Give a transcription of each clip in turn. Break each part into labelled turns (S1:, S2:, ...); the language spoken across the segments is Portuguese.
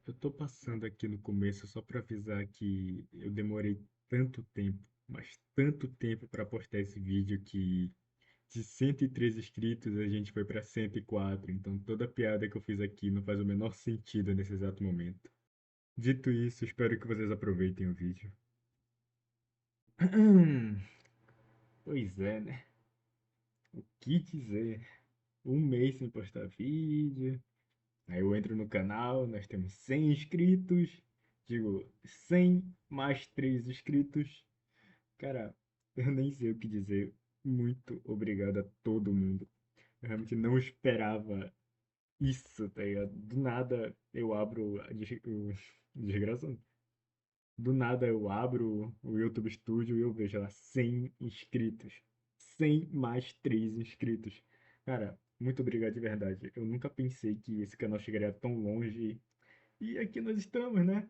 S1: Eu tô passando aqui no começo só para avisar que eu demorei tanto tempo, mas tanto tempo para postar esse vídeo que de 103 inscritos a gente foi para 104, então toda piada que eu fiz aqui não faz o menor sentido nesse exato momento. Dito isso, espero que vocês aproveitem o vídeo. Pois é, né? O que dizer? Um mês sem postar vídeo. Aí eu entro no canal, nós temos 100 inscritos. Digo, 100 mais 3 inscritos. Cara, eu nem sei o que dizer. Muito obrigado a todo mundo. Eu realmente não esperava isso, tá ligado? Do nada eu abro desgraça. Do nada eu abro o YouTube Studio e eu vejo lá 100 inscritos. 100 mais 3 inscritos. Cara, muito obrigado de verdade. Eu nunca pensei que esse canal chegaria tão longe. E aqui nós estamos, né?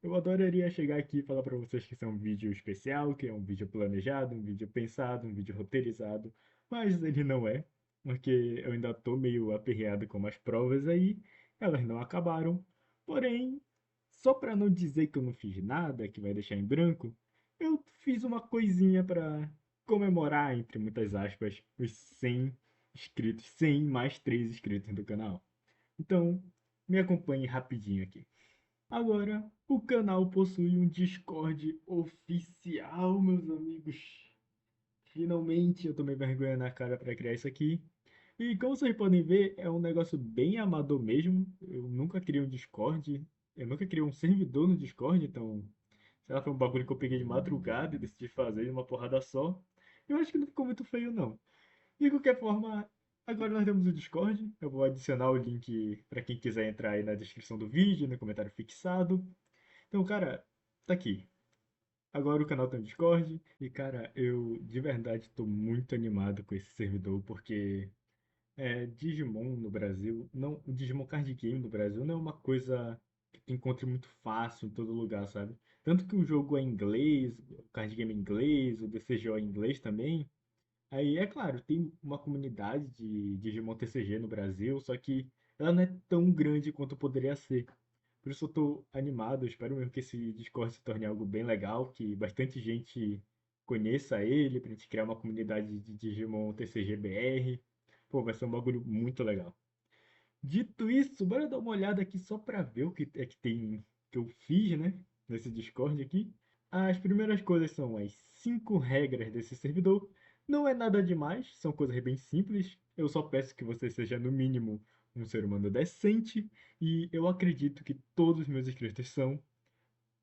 S1: Eu adoraria chegar aqui e falar pra vocês que isso é um vídeo especial, que é um vídeo planejado, um vídeo pensado, um vídeo roteirizado. Mas ele não é, porque eu ainda tô meio aperreado com as provas aí. Elas não acabaram. Porém, só pra não dizer que eu não fiz nada, que vai deixar em branco, eu fiz uma coisinha pra comemorar, entre muitas aspas, os 100 inscritos, 100 mais 3 inscritos do canal. Então, me acompanhe rapidinho aqui. Agora, o canal possui um Discord oficial, meus amigos. Finalmente eu tomei vergonha na cara para criar isso aqui. E como vocês podem ver, é um negócio bem amador mesmo. Eu nunca criei um Discord, eu nunca criei um servidor no Discord, então, sei lá, foi um bagulho que eu peguei de madrugada e decidi fazer de uma porrada só. Eu acho que não ficou muito feio, não. De qualquer forma, agora nós temos o Discord. Eu vou adicionar o link para quem quiser entrar aí na descrição do vídeo, no comentário fixado. Então, cara, tá aqui. Agora o canal tem um Discord. E, cara, eu de verdade tô muito animado com esse servidor, porque Digimon no Brasil, não, o Digimon Card Game no Brasil não é uma coisa que tu encontre muito fácil em todo lugar, sabe? Tanto que o jogo é em inglês, o card game é em inglês, o DCGO é em inglês também. Aí, é claro, tem uma comunidade de Digimon TCG no Brasil, só que ela não é tão grande quanto poderia ser. Por isso eu tô animado, eu espero mesmo que esse Discord se torne algo bem legal, que bastante gente conheça ele, pra gente criar uma comunidade de Digimon TCG BR. Pô, vai ser um bagulho muito legal. Dito isso, bora dar uma olhada aqui só pra ver o que é que tem que eu fiz, né? Nesse Discord aqui. As primeiras coisas são as 5 regras desse servidor. Não é nada demais, são coisas bem simples. Eu só peço que você seja, no mínimo, um ser humano decente. E eu acredito que todos os meus inscritos são.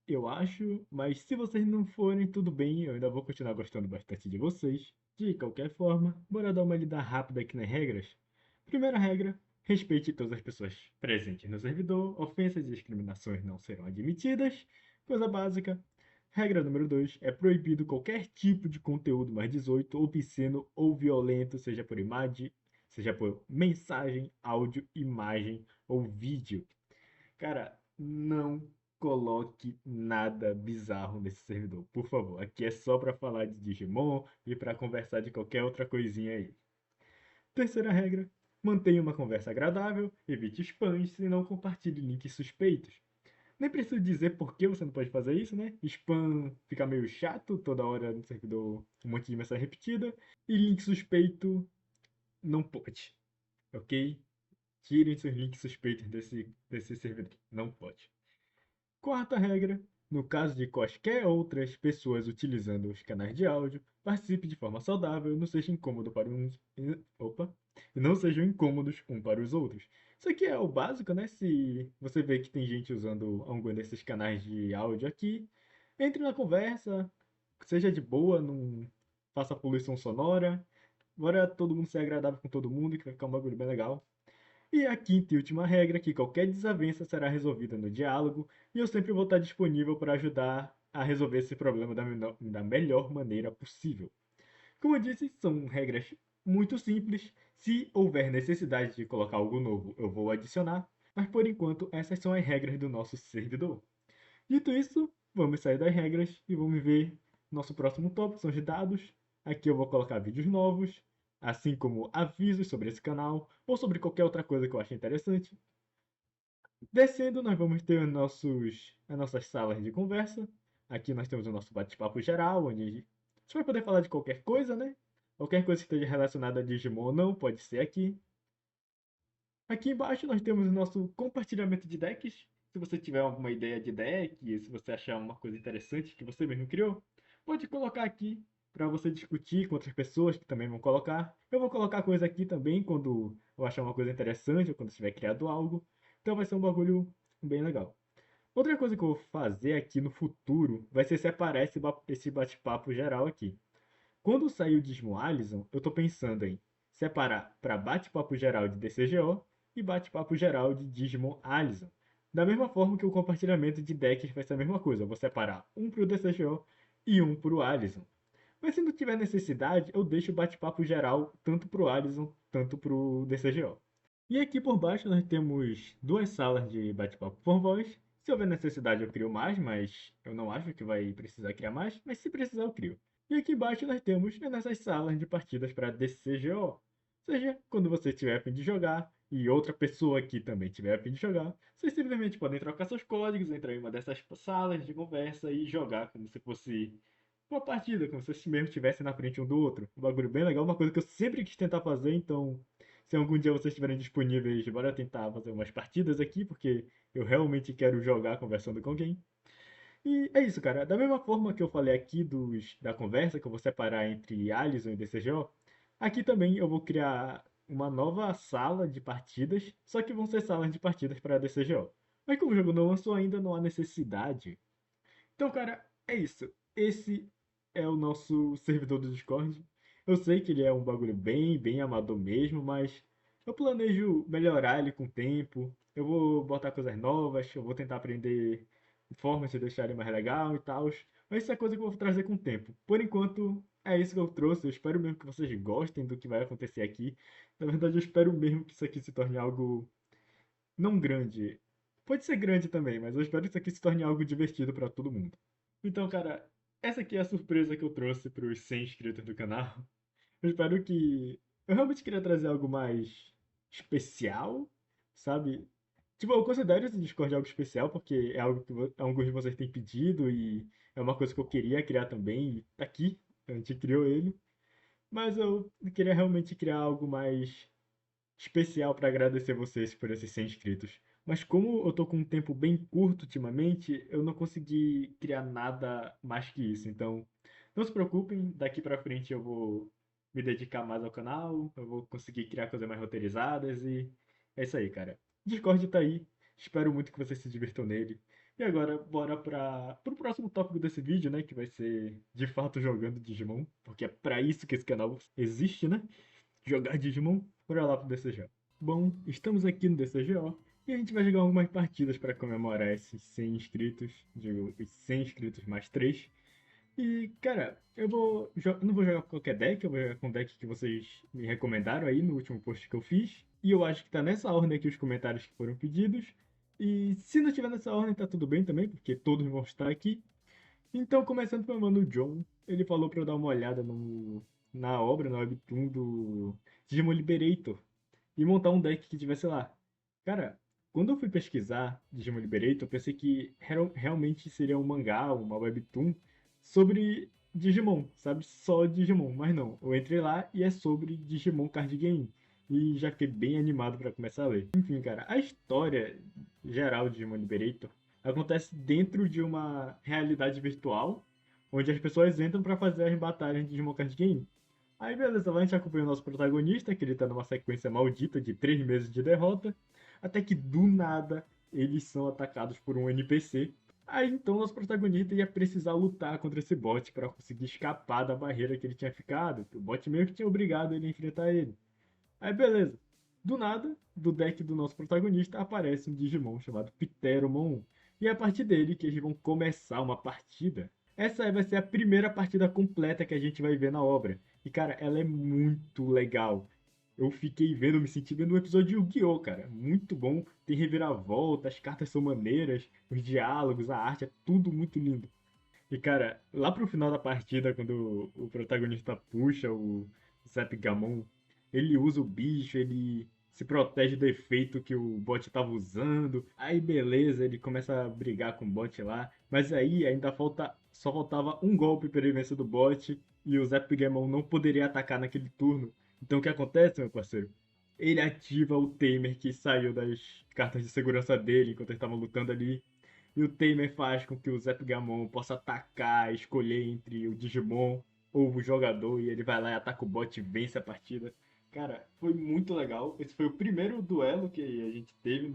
S1: Eu acho, mas se vocês não forem, tudo bem, eu ainda vou continuar gostando bastante de vocês. De qualquer forma, bora dar uma lida rápida aqui nas regras. Primeira regra: respeite todas as pessoas presentes no servidor, ofensas e discriminações não serão admitidas. Coisa básica. Regra número 2: é proibido qualquer tipo de conteúdo mais 18, obsceno ou violento, seja por mensagem, áudio, imagem ou vídeo. Cara, não coloque nada bizarro nesse servidor, por favor. Aqui é só pra falar de Digimon e pra conversar de qualquer outra coisinha aí. Terceira regra: mantenha uma conversa agradável, evite spams e não compartilhe links suspeitos. Nem preciso dizer por que você não pode fazer isso, né? Spam fica meio chato, toda hora no servidor um monte de mensagem repetida. E link suspeito não pode, ok? Tirem seus links suspeitos desse servidor. Não pode. Quarta regra: no caso de quaisquer outras pessoas utilizando os canais de áudio, participe de forma saudável e não seja incômodo para uns. Opa! E não sejam incômodos um para os outros. Isso aqui é o básico, né? Se você vê que tem gente usando algum desses canais de áudio aqui, entre na conversa, seja de boa, não faça poluição sonora. Bora todo mundo ser agradável com todo mundo, que vai ficar um bagulho bem legal. E a quinta e última regra é que qualquer desavença será resolvida no diálogo e eu sempre vou estar disponível para ajudar a resolver esse problema da melhor maneira possível. Como eu disse, são regras muito simples. Se houver necessidade de colocar algo novo, eu vou adicionar, mas por enquanto essas são as regras do nosso servidor. Dito isso, vamos sair das regras e vamos ver nosso próximo tópico, são os dados. Aqui eu vou colocar vídeos novos, assim como avisos sobre esse canal ou sobre qualquer outra coisa que eu ache interessante. Descendo, nós vamos ter as nossas salas de conversa. Aqui nós temos o nosso bate-papo geral, onde a gente vai poder falar de qualquer coisa, né? Qualquer coisa que esteja relacionada a Digimon ou não, pode ser aqui. Aqui embaixo nós temos o nosso compartilhamento de decks. Se você tiver alguma ideia de deck, se você achar uma coisa interessante que você mesmo criou, pode colocar aqui para você discutir com outras pessoas que também vão colocar. Eu vou colocar coisa aqui também quando eu achar uma coisa interessante ou quando tiver criado algo. Então vai ser um bagulho bem legal. Outra coisa que eu vou fazer aqui no futuro vai ser separar esse bate-papo geral aqui. Quando sair o Digimon Allison, eu tô pensando em separar para bate-papo geral de DCGO e bate-papo geral de Digimon Allison. Da mesma forma que o compartilhamento de decks vai ser a mesma coisa. Eu vou separar um pro DCGO e um pro Allison. Mas se não tiver necessidade, eu deixo o bate-papo geral tanto pro Allison, tanto pro DCGO. E aqui por baixo nós temos duas salas de bate-papo por voz. Se houver necessidade eu crio mais, mas eu não acho que vai precisar criar mais, mas se precisar eu crio. E aqui embaixo nós temos nessas salas de partidas para DCGO. Ou seja, quando você tiver a fim de jogar e outra pessoa aqui também tiver a fim de jogar, vocês simplesmente podem trocar seus códigos, entrar em uma dessas salas de conversa e jogar como se fosse uma partida, como se vocês mesmo estivessem na frente um do outro. Um bagulho bem legal, uma coisa que eu sempre quis tentar fazer, então se algum dia vocês estiverem disponíveis, bora tentar fazer umas partidas aqui, porque eu realmente quero jogar conversando com alguém. E é isso, cara. Da mesma forma que eu falei aqui da conversa, que eu vou separar entre Alison e DCGO, aqui também eu vou criar uma nova sala de partidas, só que vão ser salas de partidas para DCGO. Mas como o jogo não lançou ainda, não há necessidade. Então, cara, é isso. Esse é o nosso servidor do Discord. Eu sei que ele é um bagulho bem amador mesmo, mas eu planejo melhorar ele com o tempo. Eu vou botar coisas novas, eu vou tentar aprender formas de deixar ele mais legal e tal. Mas isso é coisa que eu vou trazer com o tempo. Por enquanto, é isso que eu trouxe. Eu espero mesmo que vocês gostem do que vai acontecer aqui. Na verdade, eu espero mesmo que isso aqui se torne algo não grande. Pode ser grande também, mas eu espero que isso aqui se torne algo divertido para todo mundo. Então, cara, essa aqui é a surpresa que eu trouxe para os 100 inscritos do canal. Eu espero que. Eu realmente queria trazer algo mais especial, sabe? Tipo, eu considero esse Discord algo especial porque é algo que alguns de vocês têm pedido e é uma coisa que eu queria criar também. E tá aqui, a gente criou ele. Mas eu queria realmente criar algo mais especial para agradecer vocês por esses 100 inscritos. Mas como eu tô com um tempo bem curto ultimamente, eu não consegui criar nada mais que isso. Então, não se preocupem, daqui para frente eu vou me dedicar mais ao canal, eu vou conseguir criar coisas mais roteirizadas e é isso aí, cara. Discord tá aí. Espero muito que vocês se divirtam nele. E agora, bora para o próximo tópico desse vídeo, né? Que vai ser de fato jogando Digimon, porque é para isso que esse canal existe, né? Jogar Digimon, bora lá pro DCGO. Bom, estamos aqui no DCGO e a gente vai jogar algumas partidas para comemorar esses 100 inscritos, digo, os 100 inscritos mais 3. E, cara, eu não vou jogar com qualquer deck, eu vou jogar com o deck que vocês me recomendaram aí no último post que eu fiz. E eu acho que tá nessa ordem aqui os comentários que foram pedidos. E se não tiver nessa ordem, tá tudo bem também, porque todos vão estar aqui. Então, começando pelo mano John, ele falou pra eu dar uma olhada na obra, na webtoon do Digimon Liberator e montar um deck que tivesse lá. Cara, quando eu fui pesquisar Digimon Liberator, eu pensei que realmente seria um mangá, uma webtoon sobre Digimon, sabe? Só Digimon, mas não. Eu entrei lá e é sobre Digimon Card Game. E já fiquei bem animado pra começar a ler. Enfim, cara, a história geral de Digimon Liberator acontece dentro de uma realidade virtual, onde as pessoas entram pra fazer as batalhas de Digimon Card Game. Aí beleza, lá a gente acompanha o nosso protagonista, que ele tá numa sequência maldita de 3 meses de derrota, até que do nada eles são atacados por um NPC. Aí então nosso protagonista ia precisar lutar contra esse bot para conseguir escapar da barreira que ele tinha ficado. O bot meio que tinha obrigado ele a enfrentar ele. Aí beleza. Do nada, do deck do nosso protagonista aparece um Digimon chamado Pteromon. E é a partir dele que eles vão começar uma partida. Essa aí vai ser a primeira partida completa que a gente vai ver na obra. E cara, ela é muito legal. Eu fiquei vendo, me senti vendo um episódio de Yu-Gi-Oh, cara. Muito bom. Tem reviravolta, as cartas são maneiras, os diálogos, a arte, é tudo muito lindo. E cara, lá pro final da partida, quando o protagonista puxa o Zap Gamon, ele usa o bicho, ele se protege do efeito que o bot estava usando. Aí beleza, ele começa a brigar com o bot lá. Mas aí ainda só faltava um golpe para ele vencer do bot. E o Zepgamon não poderia atacar naquele turno. Então o que acontece, meu parceiro? Ele ativa o timer que saiu das cartas de segurança dele enquanto ele estava lutando ali. E o timer faz com que o Zepgamon possa atacar, escolher entre o Digimon ou o jogador. E ele vai lá e ataca o bot e vence a partida. Cara, foi muito legal. Esse foi o primeiro duelo que a gente teve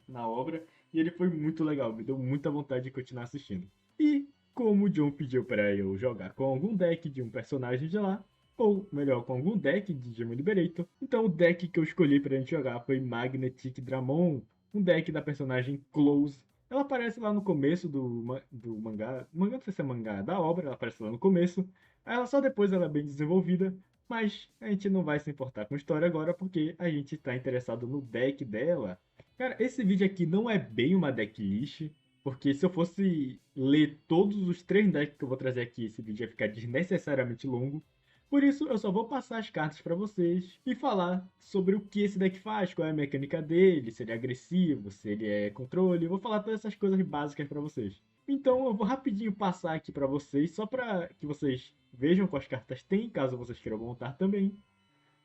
S1: na obra. E ele foi muito legal. Me deu muita vontade de continuar assistindo. E como o John pediu para eu jogar com algum deck de um personagem de lá, ou melhor, com algum deck de Digimon Liberator, então o deck que eu escolhi pra gente jogar foi Magnetic Dramon, um deck da personagem Close. Ela aparece lá no começo do mangá, mangá não sei se é mangá, da obra, ela aparece lá no começo. Ela só depois ela é bem desenvolvida, mas a gente não vai se importar com a história agora porque a gente está interessado no deck dela. Cara, esse vídeo aqui não é bem uma decklist, porque se eu fosse ler todos os 3 decks que eu vou trazer aqui, esse vídeo ia ficar desnecessariamente longo. Por isso, eu só vou passar as cartas para vocês e falar sobre o que esse deck faz, qual é a mecânica dele, se ele é agressivo, se ele é controle. Eu vou falar todas essas coisas básicas para vocês. Então, eu vou rapidinho passar aqui para vocês, só para que vocês vejam quais cartas tem, caso vocês queiram montar também.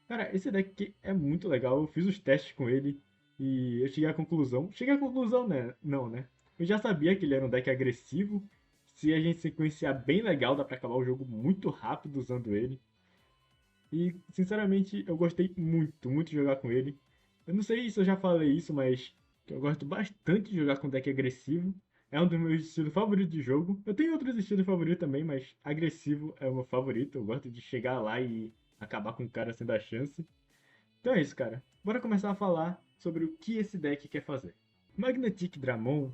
S1: Cara, esse deck aqui é muito legal. Eu fiz os testes com ele e eu cheguei à conclusão. Cheguei à conclusão, né? Não, né? Eu já sabia que ele era um deck agressivo. Se a gente sequenciar bem legal, dá pra acabar o jogo muito rápido usando ele. E, sinceramente, eu gostei muito, muito de jogar com ele. Eu não sei se eu já falei isso, mas eu gosto bastante de jogar com deck agressivo. É um dos meus estilos favoritos de jogo. Eu tenho outros estilos favoritos também, mas agressivo é o meu favorito. Eu gosto de chegar lá e acabar com o cara sem dar chance. Então é isso, cara. Bora começar a falar sobre o que esse deck quer fazer. Magnetic Dramon,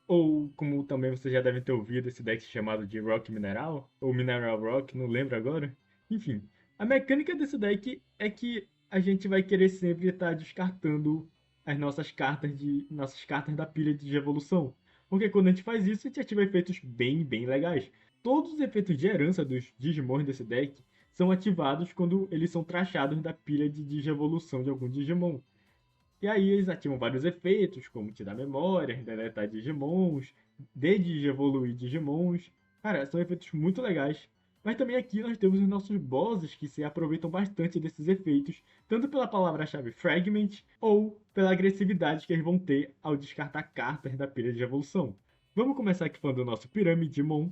S1: ou como também vocês já devem ter ouvido esse deck chamado de Rock Mineral, ou Mineral Rock, não lembro agora. Enfim, a mecânica desse deck é que a gente vai querer sempre estar descartando as nossas cartas da pilha de evolução. Porque quando a gente faz isso, a gente ativa efeitos bem, bem legais. Todos os efeitos de herança dos Digimons desse deck são ativados quando eles são trachados da pilha de Digievolução de algum Digimon. E aí eles ativam vários efeitos, como tirar memória, deletar Digimons, de-evoluir Digimons. Cara, são efeitos muito legais. Mas também aqui nós temos os nossos bosses que se aproveitam bastante desses efeitos, tanto pela palavra-chave Fragment ou pela agressividade que eles vão ter ao descartar cartas da pilha de evolução. Vamos começar aqui falando do nosso Pyramidmon.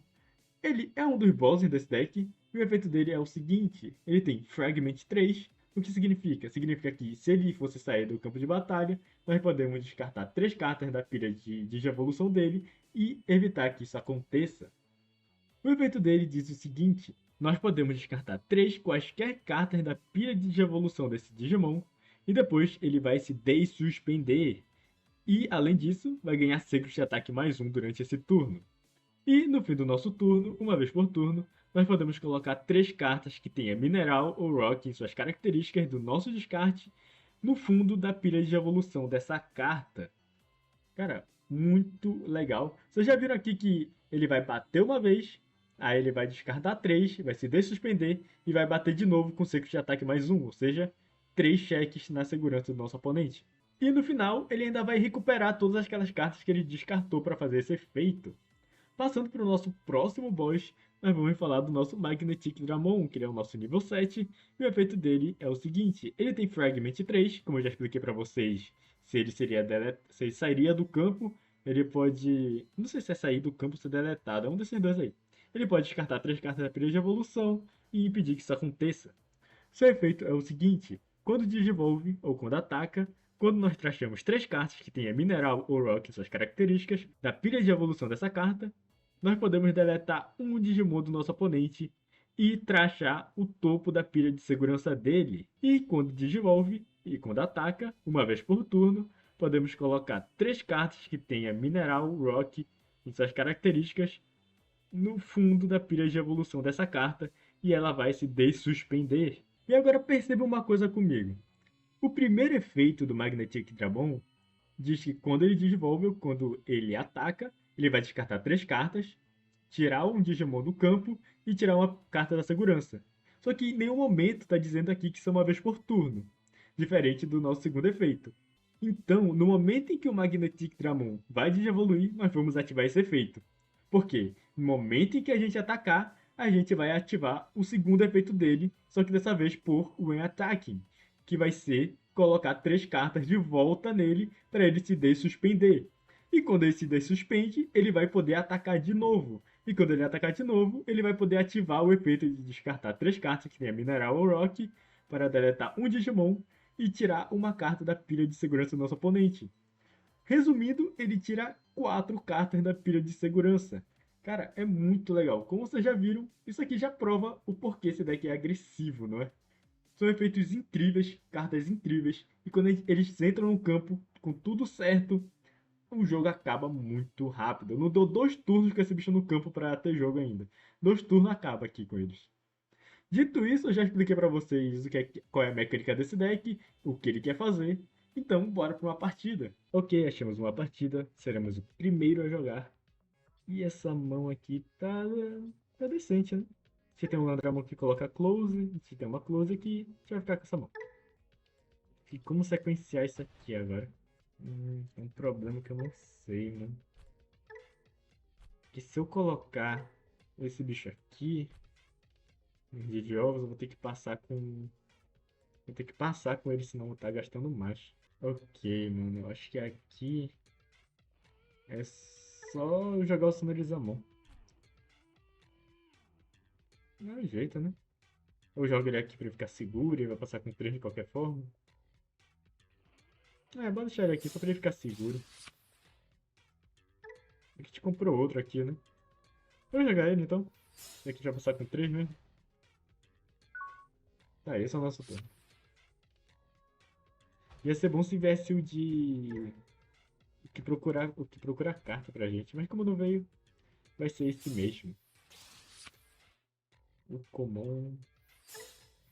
S1: Ele é um dos bosses desse deck, e o efeito dele é o seguinte: ele tem Fragment 3, o que significa? Significa que se ele fosse sair do campo de batalha, nós podemos descartar 3 cartas da pilha de evolução dele e evitar que isso aconteça. O efeito dele diz o seguinte: nós podemos descartar 3 quaisquer cartas da pilha de evolução desse Digimon, e depois ele vai se dessuspender. E, além disso, vai ganhar Secret de ataque mais 1 durante esse turno. E no fim do nosso turno, uma vez por turno, nós podemos colocar 3 cartas que tenha mineral ou rock em suas características do nosso descarte no fundo da pilha de evolução dessa carta. Cara, muito legal. Vocês já viram aqui que ele vai bater uma vez, aí ele vai descartar 3, vai se dessuspender e vai bater de novo com secret de ataque mais 1, ou seja, 3 cheques na segurança do nosso oponente. E no final, ele ainda vai recuperar todas aquelas cartas que ele descartou para fazer esse efeito. Passando para o nosso próximo boss, nós vamos falar do nosso Magnetic Dramon, que ele é o nosso nível 7, e o efeito dele é o seguinte: ele tem Fragment 3, como eu já expliquei para vocês, se ele se ele sairia do campo, ele pode, não sei se é sair do campo ou ser deletado, é um desses dois aí. Ele pode descartar 3 cartas da pilha de evolução e impedir que isso aconteça. Seu efeito é o seguinte: quando digivolve ou quando ataca, quando nós trachamos 3 cartas que tenha mineral ou rock em suas características da pilha de evolução dessa carta, nós podemos deletar um Digimon do nosso oponente e trachar o topo da pilha de segurança dele. E quando digivolve e quando ataca, uma vez por turno, podemos colocar 3 cartas que tenha mineral rock em suas características no fundo da pilha de evolução dessa carta e ela vai se dessuspender. E agora perceba uma coisa comigo. O primeiro efeito do Magnetic Dramon diz que quando ele desenvolve ou quando ele ataca, ele vai descartar 3 cartas, tirar um Digimon do campo e tirar uma carta da segurança. Só que em nenhum momento está dizendo aqui que isso é uma vez por turno. diferente do nosso segundo efeito. Então, no momento em que o Magnetic Dramon vai evoluir, nós vamos ativar esse efeito. Por quê? No momento em que a gente atacar, a gente vai ativar o segundo efeito dele, só que dessa vez por When Attacking, que vai ser colocar 3 cartas de volta nele para ele se dessuspender. E quando ele se dessuspende, ele vai poder atacar de novo. E quando ele atacar de novo, ele vai poder ativar o efeito de descartar 3 cartas, que tem a Mineral ou Rock, para deletar um Digimon e tirar uma carta da pilha de segurança do nosso oponente. Resumindo, ele tira 4 cartas da pilha de segurança. Cara, é muito legal. Como vocês já viram, isso aqui já prova o porquê esse deck é agressivo, não é? São efeitos incríveis, cartas incríveis, e quando eles entram no campo com tudo certo, o jogo acaba muito rápido. Eu não dou 2 turnos com esse bicho no campo para ter jogo ainda. 2 turnos acaba aqui com eles. Dito isso, eu já expliquei para vocês qual é a mecânica desse deck, o que ele quer fazer. Então, bora para uma partida. Ok, achamos uma partida, seremos o primeiro a jogar. E essa mão aqui tá decente, né? Se tem um Landramon que coloca close, se tem uma close aqui, a gente vai ficar com essa mão. E como sequenciar isso aqui agora? É um problema que eu não sei, mano. Porque se eu colocar esse bicho aqui, no dia de ovos, eu vou ter que passar com. Vou ter que passar com ele, senão eu vou estar gastando mais. Ok, mano. Eu acho que aqui é só jogar o Sonorizamon. Não é jeito, né? Eu jogo ele aqui pra ele ficar seguro e vai passar com 3 de qualquer forma. É, bora deixar ele aqui só pra ele ficar seguro. A gente comprou outro aqui, né? Vou jogar ele então. Esse aqui já vai passar com 3 mesmo. Tá, esse é o nosso turno. Ia ser bom se viesse o de. O que procurar carta pra gente. Mas como não veio, vai ser esse mesmo. O Common.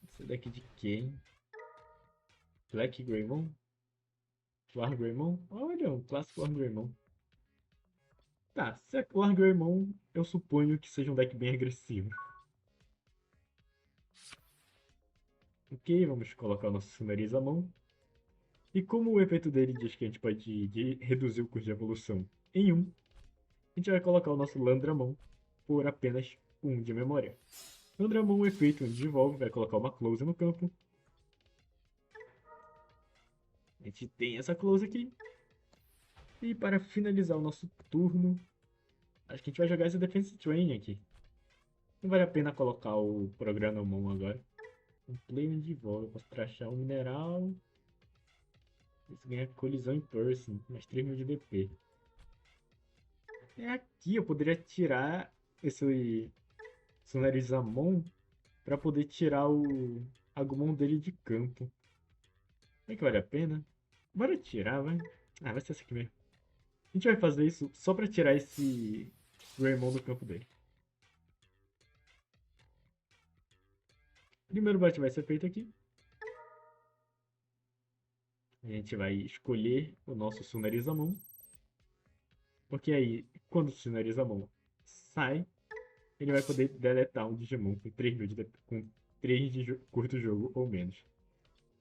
S1: Esse daqui de quem? Black Greymon? War Greymon? Olha, um clássico War Greymon. Tá, se é War Greymon, eu suponho que seja um deck bem agressivo. Ok, vamos colocar o nosso Sundarizamon. E como o efeito dele diz que a gente pode reduzir o custo de evolução em 1, a gente vai colocar o nosso Landramon por apenas 1 de memória. Landramon, o efeito onde devolve, vai colocar uma close no campo. A gente tem essa close aqui. E para finalizar o nosso turno, acho que a gente vai jogar esse Defense Train aqui. Não vale a pena colocar o Programamon agora. Um play onde devolve, eu posso trachar um mineral. Isso ganha colisão em person, mais 3.000 de DP. É aqui eu poderia tirar esse Sonorizamon para poder tirar o Agumon dele de campo. Será que vale a pena? Bora tirar, vai. Ah, vai ser essa aqui mesmo. A gente vai fazer isso só para tirar esse Greymon do campo dele. Primeiro bate vai ser feito aqui. A gente vai escolher o nosso Sundarizamon. Porque aí, quando o Sundarizamon sai, ele vai poder deletar um Digimon com 3.000 com 3 de curto jogo ou menos.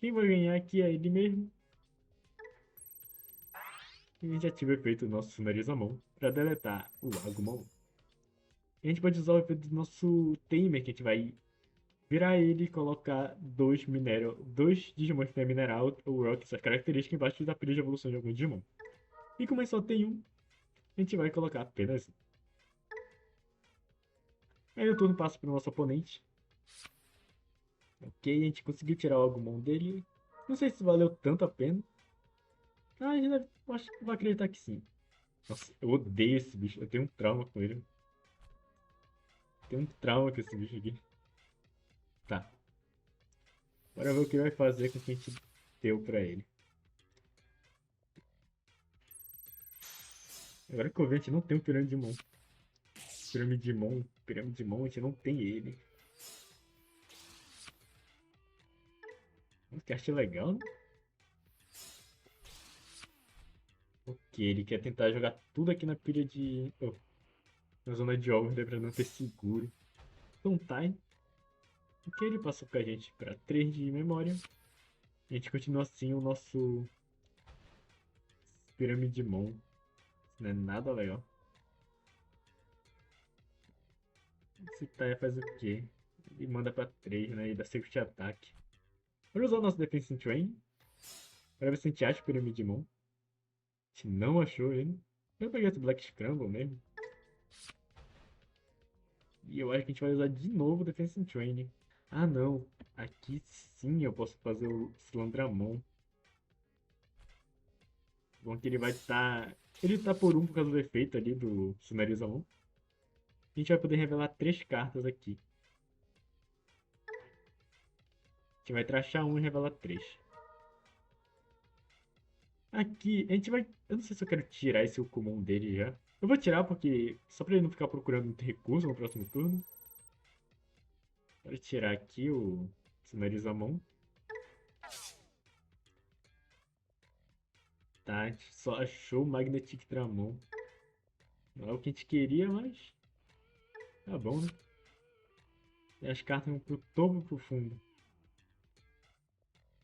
S1: Quem vai ganhar aqui é ele mesmo. E a gente ativa o efeito do nosso Sundarizamon para deletar o Agumon. E a gente pode usar o efeito do nosso Tamer, que a gente vai virar ele e colocar dois Digimon que tem mineral ou rock, essas características embaixo da pilha de evolução de algum Digimon. E como só tem um, a gente vai colocar apenas um. Aí o turno passa para o nosso oponente. Ok, a gente conseguiu tirar o Agumon dele. Não sei se valeu tanto a pena. Ah, a gente deve, acho que vai acreditar que sim. Nossa, eu odeio esse bicho. Eu tenho um trauma com ele. Tenho um trauma com esse bicho aqui. Tá. Bora ver o que vai fazer com o que a gente deu pra ele. Agora que eu vi, a gente não tem um Piramidimon. Piramidimon, a gente não tem ele. Que arte legal, né? Ok, ele quer tentar jogar tudo aqui na pilha de... Oh, na zona de Overlay pra não ter seguro. Então tá, hein? Ok, ele passou com a gente pra 3 de memória. A gente continua assim o nosso Piramidimon. Isso não é nada legal. Esse Taia faz o quê? Ele manda pra 3, né? E dá Secret Attack. Vamos usar o nosso Defense Train. Pra ver se a gente acha o Piramidimon. A gente não achou ele. Eu peguei esse Black Scramble mesmo. E eu acho que a gente vai usar de novo o Defense Training. Ah não, aqui sim eu posso fazer o Slandramon. Bom que ele vai estar... Ele tá por um por causa do efeito ali do Sumerizamon. A gente vai poder revelar 3 cartas aqui. A gente vai trachar um e revelar 3. Aqui, a gente vai... Eu não sei se eu quero tirar esse Ukumon dele já. Eu vou tirar porque... Só pra ele não ficar procurando muito recurso no próximo turno. Quero tirar aqui o Sumerizamon. Tá, a gente só achou o Magnetic Dramon. Não é o que a gente queria, mas... Tá bom, né? E as cartas vão pro topo ou pro fundo?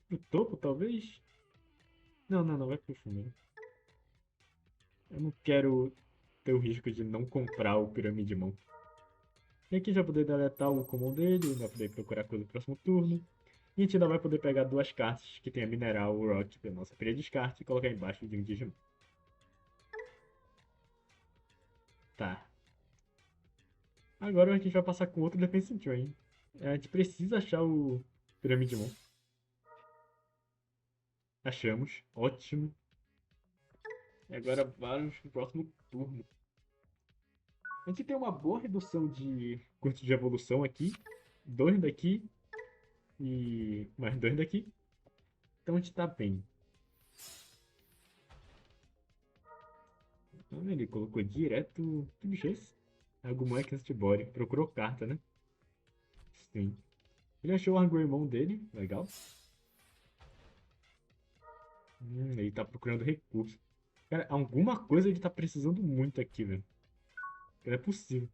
S1: Pro topo, talvez? Não, não, não vai pro fundo, né? Eu não quero ter o risco de não comprar o Piramidimon. E aqui já poder deletar o comum dele, vai poder procurar coisa no próximo turno. E a gente ainda vai poder pegar 2 cartas que tem a Mineral, o Rock, da nossa pilha de descarte e colocar embaixo de um Digimon. Tá. Agora a gente vai passar com outro Defense Train. A gente precisa achar o Piramidimon. Achamos. Ótimo. E agora vamos pro próximo turno. A gente tem uma boa redução de custo de evolução aqui. 2 daqui e mais 2 daqui. Então a gente tá bem. Então ele colocou direto. Que bicho é esse? Agumon é Body. Procurou carta, né? Sim. Ele achou o Arguemon dele. Legal. Ele tá procurando recurso. Cara, alguma coisa ele tá precisando muito aqui, velho. Não é possível.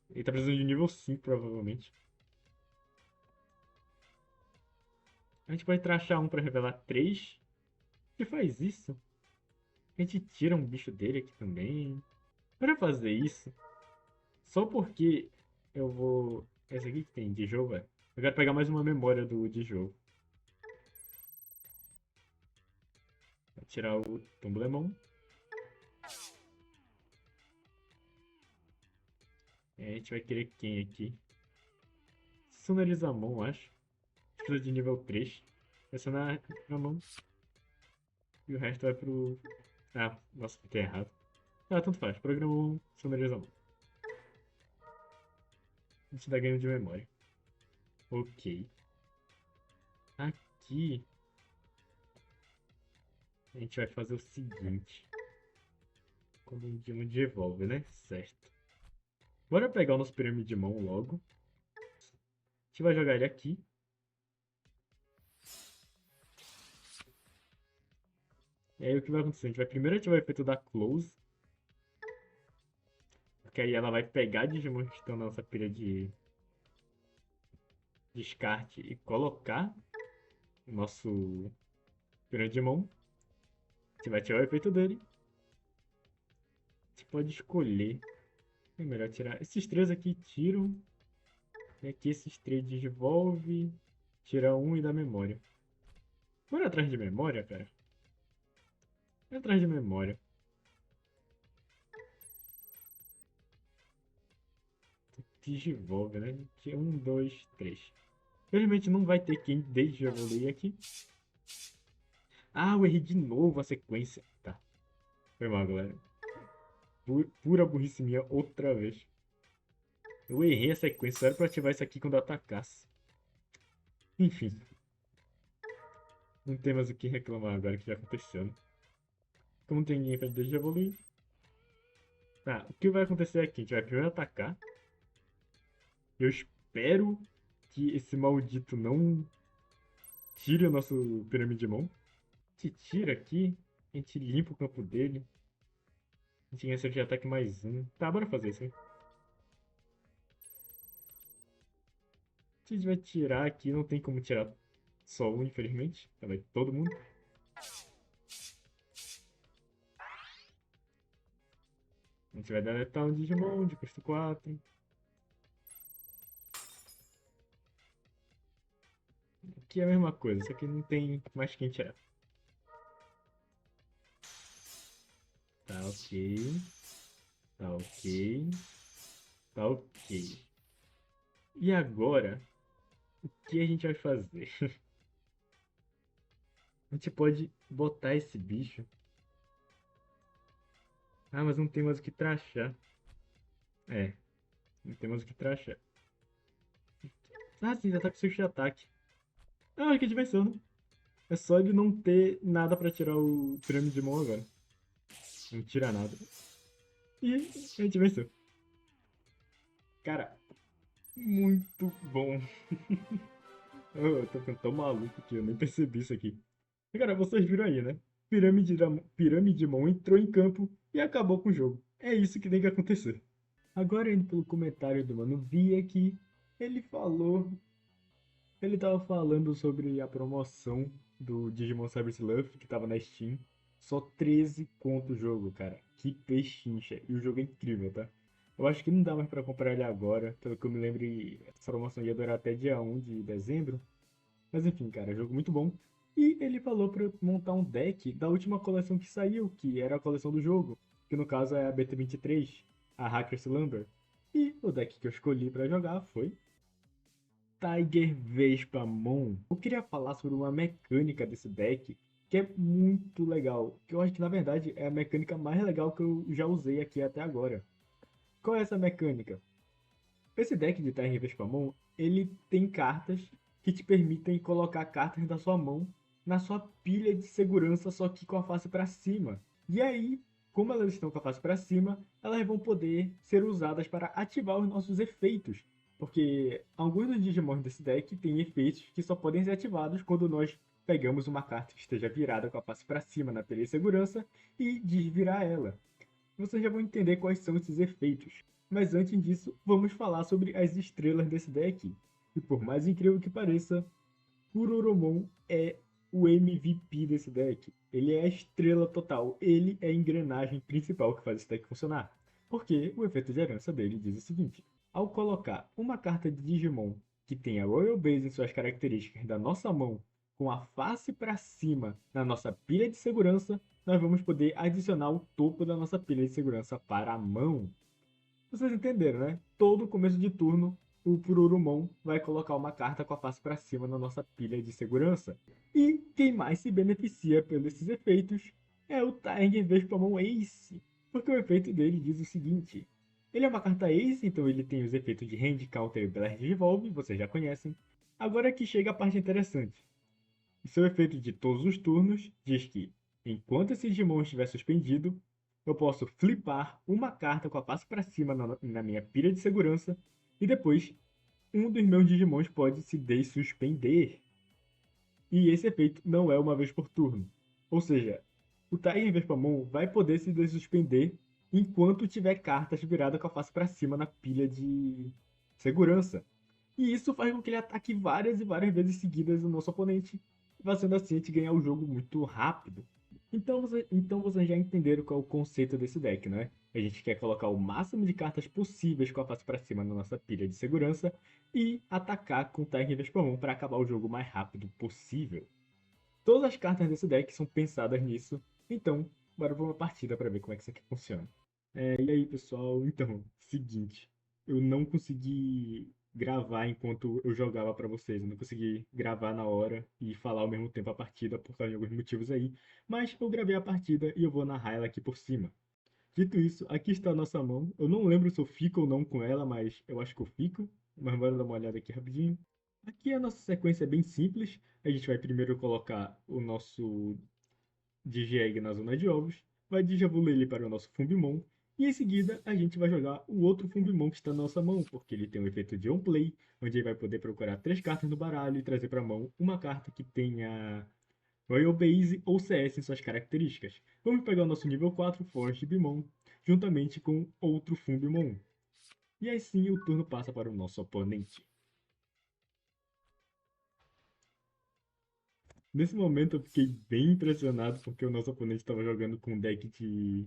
S1: Ele tá precisando de nível 5, provavelmente. A gente vai trachar um pra revelar 3. Que faz isso? A gente tira um bicho dele aqui também. Para fazer isso, só porque eu vou... Essa aqui que tem de jogo, é. Eu quero pegar mais uma memória do de jogo. Vou tirar o Tumblemon. A gente vai querer quem aqui? Sonorizamon, acho. Precisa de nível 3. Vai ser na mão. E o resto vai pro... Ah, nossa, fiquei errado. Ah, tanto faz. Programou Sonorizamon. A gente dá ganho de memória. Ok. Aqui a gente vai fazer o seguinte. Como um de evolve, né? Certo. Bora pegar o nosso Piramidimon logo. A gente vai jogar ele aqui. E aí o que vai acontecer? A gente vai primeiro ativar o efeito da Close. Porque aí ela vai pegar Digimon que estão na nossa pilha de descarte e colocar o nosso Piramidimon. A gente vai ativar o efeito dele. A gente pode escolher. É melhor tirar. Esses três aqui tiram. E aqui esses três desenvolve. Tira um e dá memória. Bora atrás de memória, cara. Bora atrás de memória. Desenvolve, né? Um, dois, três. Infelizmente não vai ter quem desenvolver aqui. Ah, eu errei de novo a sequência. Tá. Foi mal, galera. Pura burrice minha outra vez. Eu errei a sequência. Só era pra ativar isso aqui quando eu atacasse. Enfim. Não tem mais o que reclamar agora que já aconteceu, né? Como não tem ninguém pra desenvolver. Tá, o que vai acontecer aqui? A gente vai primeiro atacar. Eu espero que esse maldito não tire o nosso Piramidimon. A gente tira aqui. A gente limpa o campo dele. A gente ganha de ataque mais um. Tá, bora fazer isso aí. A gente vai tirar aqui, não tem como tirar só um, infelizmente. Então vai todo mundo. A gente vai deletar um Digimon de custo 4. Aqui é a mesma coisa, só que não tem mais quem tirar. Tá ok. Tá ok. Tá ok. E agora, o que a gente vai fazer? A gente pode botar esse bicho. Ah, mas não tem mais o que trachar. É, não tem mais o que trachar. Ah, sim, já tá com switch de ataque. Ah, que diversão, né? É só ele não ter nada pra tirar o Pirâmide de mão agora. Não tira nada. E a gente venceu. Cara, muito bom. Eu tô ficando tão maluco que eu nem percebi isso aqui. Cara, vocês viram aí, né? Pirâmidemon entrou em campo e acabou com o jogo. É isso que tem que acontecer. Agora, indo pelo comentário do Mano Vi aqui, ele falou. Ele tava falando sobre a promoção do Digimon Cyber Sleuth que tava na Steam. Só 13 conto o jogo, cara. Que pechincha. E o jogo é incrível, tá? Eu acho que não dá mais pra comprar ele agora. Pelo que eu me lembro, essa promoção ia durar até dia 1 de dezembro. Mas enfim, cara, jogo muito bom. E ele falou pra eu montar um deck da última coleção que saiu, que era a coleção do jogo, que no caso é a BT23, a Hacker Slumber. E o deck que eu escolhi pra jogar foi Tiger Vespamon. Eu queria falar sobre uma mecânica desse deck que é muito legal, que eu acho que na verdade é a mecânica mais legal que eu já usei aqui até agora. Qual é essa mecânica? Esse deck de Terra Vespamon, ele tem cartas que te permitem colocar cartas da sua mão na sua pilha de segurança, só que com a face para cima. E aí, como elas estão com a face para cima, elas vão poder ser usadas para ativar os nossos efeitos. Porque alguns dos Digimon desse deck têm efeitos que só podem ser ativados quando nós pegamos uma carta que esteja virada com a face para cima na pilha de segurança e desvirar ela. Vocês já vão entender quais são esses efeitos. Mas antes disso, vamos falar sobre as estrelas desse deck. E por mais incrível que pareça, Kuroromon é o MVP desse deck. Ele é a estrela total. Ele é a engrenagem principal que faz esse deck funcionar. Porque o efeito de herança dele diz o seguinte: ao colocar uma carta de Digimon que tenha Royal Base em suas características da nossa mão com a face para cima na nossa pilha de segurança, nós vamos poder adicionar o topo da nossa pilha de segurança para a mão. Vocês entenderam, né? Todo começo de turno, o Pururumon vai colocar uma carta com a face para cima na nossa pilha de segurança. E quem mais se beneficia pelos efeitos é o Tiger Vespamon Ace, porque o efeito dele diz o seguinte: ele é uma carta Ace, então ele tem os efeitos de Hand, Counter e Blast Revolve, vocês já conhecem. Agora que chega a parte interessante. O seu efeito de todos os turnos diz que, enquanto esse Digimon estiver suspendido, eu posso flipar uma carta com a face para cima na minha pilha de segurança e depois um dos meus Digimons pode se dessuspender. E esse efeito não é uma vez por turno. Ou seja, o Tiger Vespamon vai poder se dessuspender enquanto tiver cartas viradas com a face para cima na pilha de segurança. E isso faz com que ele ataque várias e várias vezes seguidas o nosso oponente, fazendo assim a gente ganhar o jogo muito rápido. Então vocês já entenderam qual é o conceito desse deck, né? A gente quer colocar o máximo de cartas possíveis com a face para cima na nossa pilha de segurança e atacar com Tiger Vespamon para acabar o jogo o mais rápido possível. Todas as cartas desse deck são pensadas nisso, então bora pra uma partida para ver como é que isso aqui funciona. E aí, pessoal? Então, seguinte, eu não consegui gravar enquanto eu jogava pra vocês. Eu não consegui gravar na hora e falar ao mesmo tempo a partida por causa de alguns motivos aí. Mas eu gravei a partida e eu vou narrar ela aqui por cima. Dito isso, aqui está a nossa mão. Eu não lembro se eu fico ou não com ela, mas eu acho que eu fico. Mas bora dar uma olhada aqui rapidinho. Aqui a nossa sequência é bem simples. A gente vai primeiro colocar o nosso Digiegg na zona de ovos, vai Dijavula ele para o nosso Fumbimon, e em seguida a gente vai jogar o outro Fumbimon que está na nossa mão, porque ele tem o efeito de On Play, onde ele vai poder procurar 3 cartas no baralho e trazer para a mão uma carta que tenha Royal Base ou CS em suas características. Vamos pegar o nosso nível 4 Forest Bimon, juntamente com outro Fumbimon. E assim o turno passa para o nosso oponente. Nesse momento eu fiquei bem impressionado porque o nosso oponente estava jogando com um deck de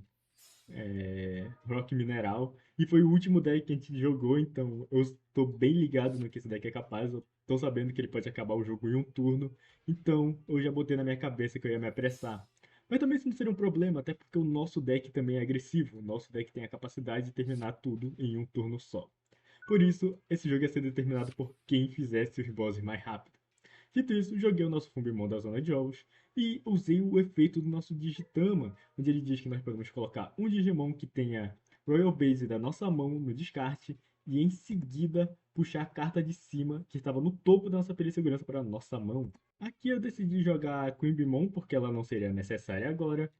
S1: Rock Mineral. E foi o último deck que a gente jogou, então eu estou bem ligado no que esse deck é capaz. Eu tô sabendo que ele pode acabar o jogo em um turno. Então eu já botei na minha cabeça que eu ia me apressar. Mas também isso não seria um problema, até porque o nosso deck também é agressivo. O nosso deck tem a capacidade de terminar tudo em um turno só. Por isso, esse jogo ia ser determinado por quem fizesse os bosses mais rápido. Dito isso, joguei o nosso Fumbimon da zona de ovos e usei o efeito do nosso Digitama, onde ele diz que nós podemos colocar um Digimon que tenha Royal Base da nossa mão no descarte e em seguida puxar a carta de cima que estava no topo da nossa pilha de segurança para a nossa mão. Aqui eu decidi jogar Quimbimon porque ela não seria necessária agora.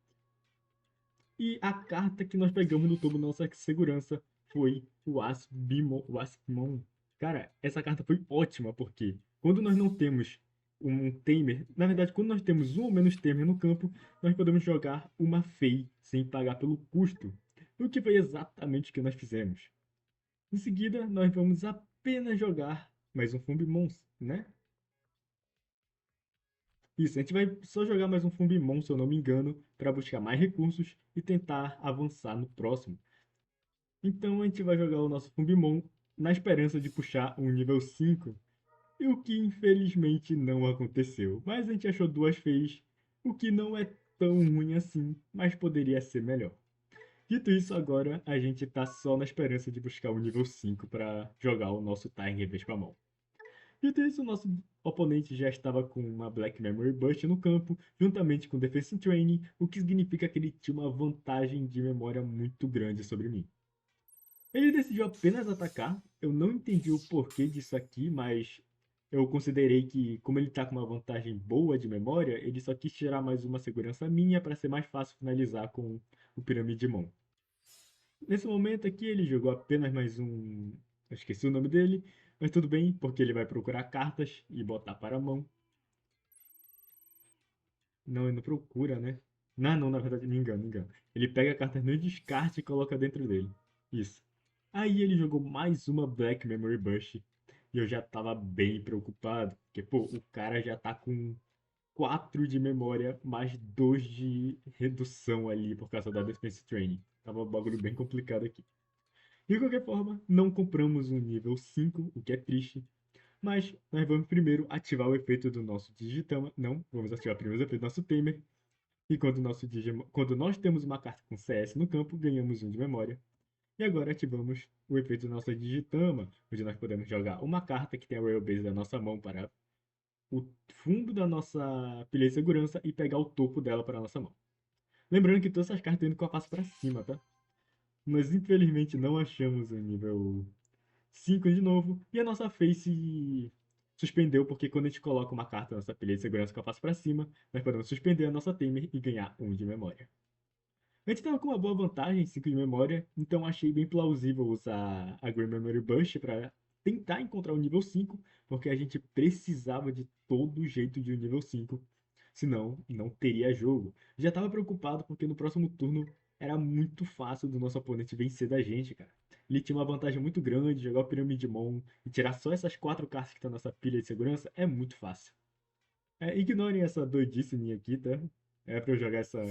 S1: E a carta que nós pegamos no topo da nossa segurança foi o Waspmon. Cara, essa carta foi ótima, porque quando nós não temos um Tamer, na verdade, quando nós temos um ou menos Tamer no campo, nós podemos jogar uma Fei sem pagar pelo custo. O que foi exatamente o que nós fizemos. Em seguida, nós vamos apenas jogar mais um Fumbimons, né? Isso, a gente vai só jogar mais um Fumbimon, se eu não me engano, para buscar mais recursos e tentar avançar no próximo. Então a gente vai jogar o nosso Fumbimon na esperança de puxar um nível 5, e o que infelizmente não aconteceu. Mas a gente achou duas feias, o que não é tão ruim assim, mas poderia ser melhor. Dito isso, agora a gente tá só na esperança de buscar o nível 5 para jogar o nosso Tiger Vespamon. Dito isso, o nosso oponente já estava com uma Black Memory Burst no campo, juntamente com Defense Training, o que significa que ele tinha uma vantagem de memória muito grande sobre mim. Ele decidiu apenas atacar. Eu não entendi o porquê disso aqui, mas eu considerei que, como ele tá com uma vantagem boa de memória, ele só quis tirar mais uma segurança minha para ser mais fácil finalizar com o Piramidimon. Nesse momento aqui, ele jogou apenas mais um. Eu esqueci o nome dele, mas tudo bem, porque ele vai procurar cartas e botar para a mão. Não, ele não procura, né? Não, não, na verdade, me engano, me engano. Ele pega cartas no descarte e coloca dentro dele. Isso. Aí ele jogou mais uma Black Memory Burst. E eu já tava bem preocupado. Porque, pô, o cara já tá com 4 de memória, mais 2 de redução ali por causa da Defense Training. Tava um bagulho bem complicado aqui. De qualquer forma, não compramos um nível 5, o que é triste. Mas nós vamos primeiro ativar o efeito do nosso Digitama. Não, vamos ativar primeiro o efeito do nosso Tamer. E quando nós temos uma carta com CS no campo, ganhamos um de memória. E agora ativamos o efeito da nossa Digitama, onde nós podemos jogar uma carta que tem a Royal Base da nossa mão para o fundo da nossa pilha de segurança e pegar o topo dela para a nossa mão. Lembrando que todas essas cartas estão indo com a face para cima, tá? Mas infelizmente não achamos o nível 5 de novo. E a nossa face suspendeu, porque quando a gente coloca uma carta na nossa pilha de segurança com a face para cima, nós podemos suspender a nossa Tamer e ganhar um de memória. A gente estava com uma boa vantagem, 5 de memória, então achei bem plausível usar a Green Memory Burst para tentar encontrar o nível 5, porque a gente precisava de todo jeito de um nível 5, senão não teria jogo. Já estava preocupado porque no próximo turno era muito fácil do nosso oponente vencer da gente, cara. Ele tinha uma vantagem muito grande, jogar o Pyramidmon e tirar só essas 4 cartas que estão na nossa pilha de segurança é muito fácil. Ignorem essa doidice minha aqui, tá? É pra eu jogar essa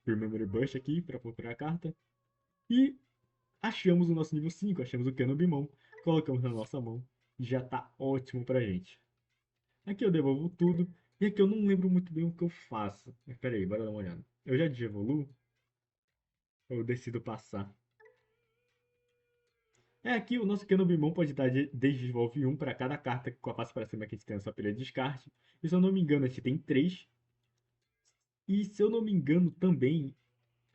S1: Memory Burst aqui pra procurar a carta. E achamos o nosso nível 5, achamos o Canobimon, colocamos na nossa mão e já tá ótimo pra gente. Aqui eu devolvo tudo e aqui eu não lembro muito bem o que eu faço. Mas pera aí, bora dar uma olhada. Eu já devoluo ou eu decido passar? Aqui o nosso Canobimon pode dar desdevolve 1 para cada carta com a face para cima que a gente tem na sua pilha de descarte. E se eu não me engano, a gente tem 3. E se eu não me engano também,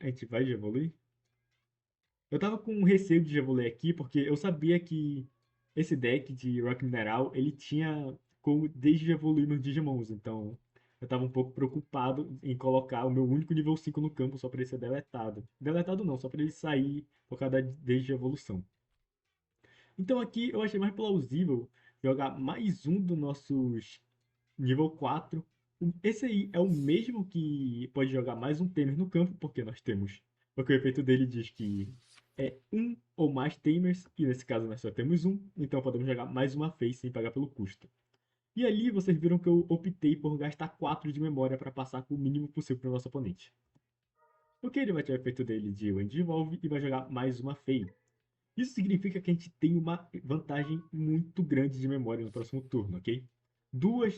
S1: a gente vai de evoluir? Eu tava com receio de evoluir aqui, porque eu sabia que esse deck de Rock Mineral, ele tinha como desde evoluir nos Digimons, então eu tava um pouco preocupado em colocar o meu único nível 5 no campo só para ele ser deletado. Deletado não, só para ele sair por causa da desde evolução. Então aqui eu achei mais plausível jogar mais um dos nossos nível 4. Esse aí é o mesmo que pode jogar mais um Tamer no campo, porque nós temos. Porque o efeito dele diz que é um ou mais Tamers, e nesse caso nós só temos um, então podemos jogar mais uma face sem pagar pelo custo. E ali vocês viram que eu optei por gastar 4 de memória para passar com o mínimo possível para o nosso oponente. Ok, ele vai ter o efeito dele de Wind Evolve e vai jogar mais uma Fei. Isso significa que a gente tem uma vantagem muito grande de memória no próximo turno, ok? Duas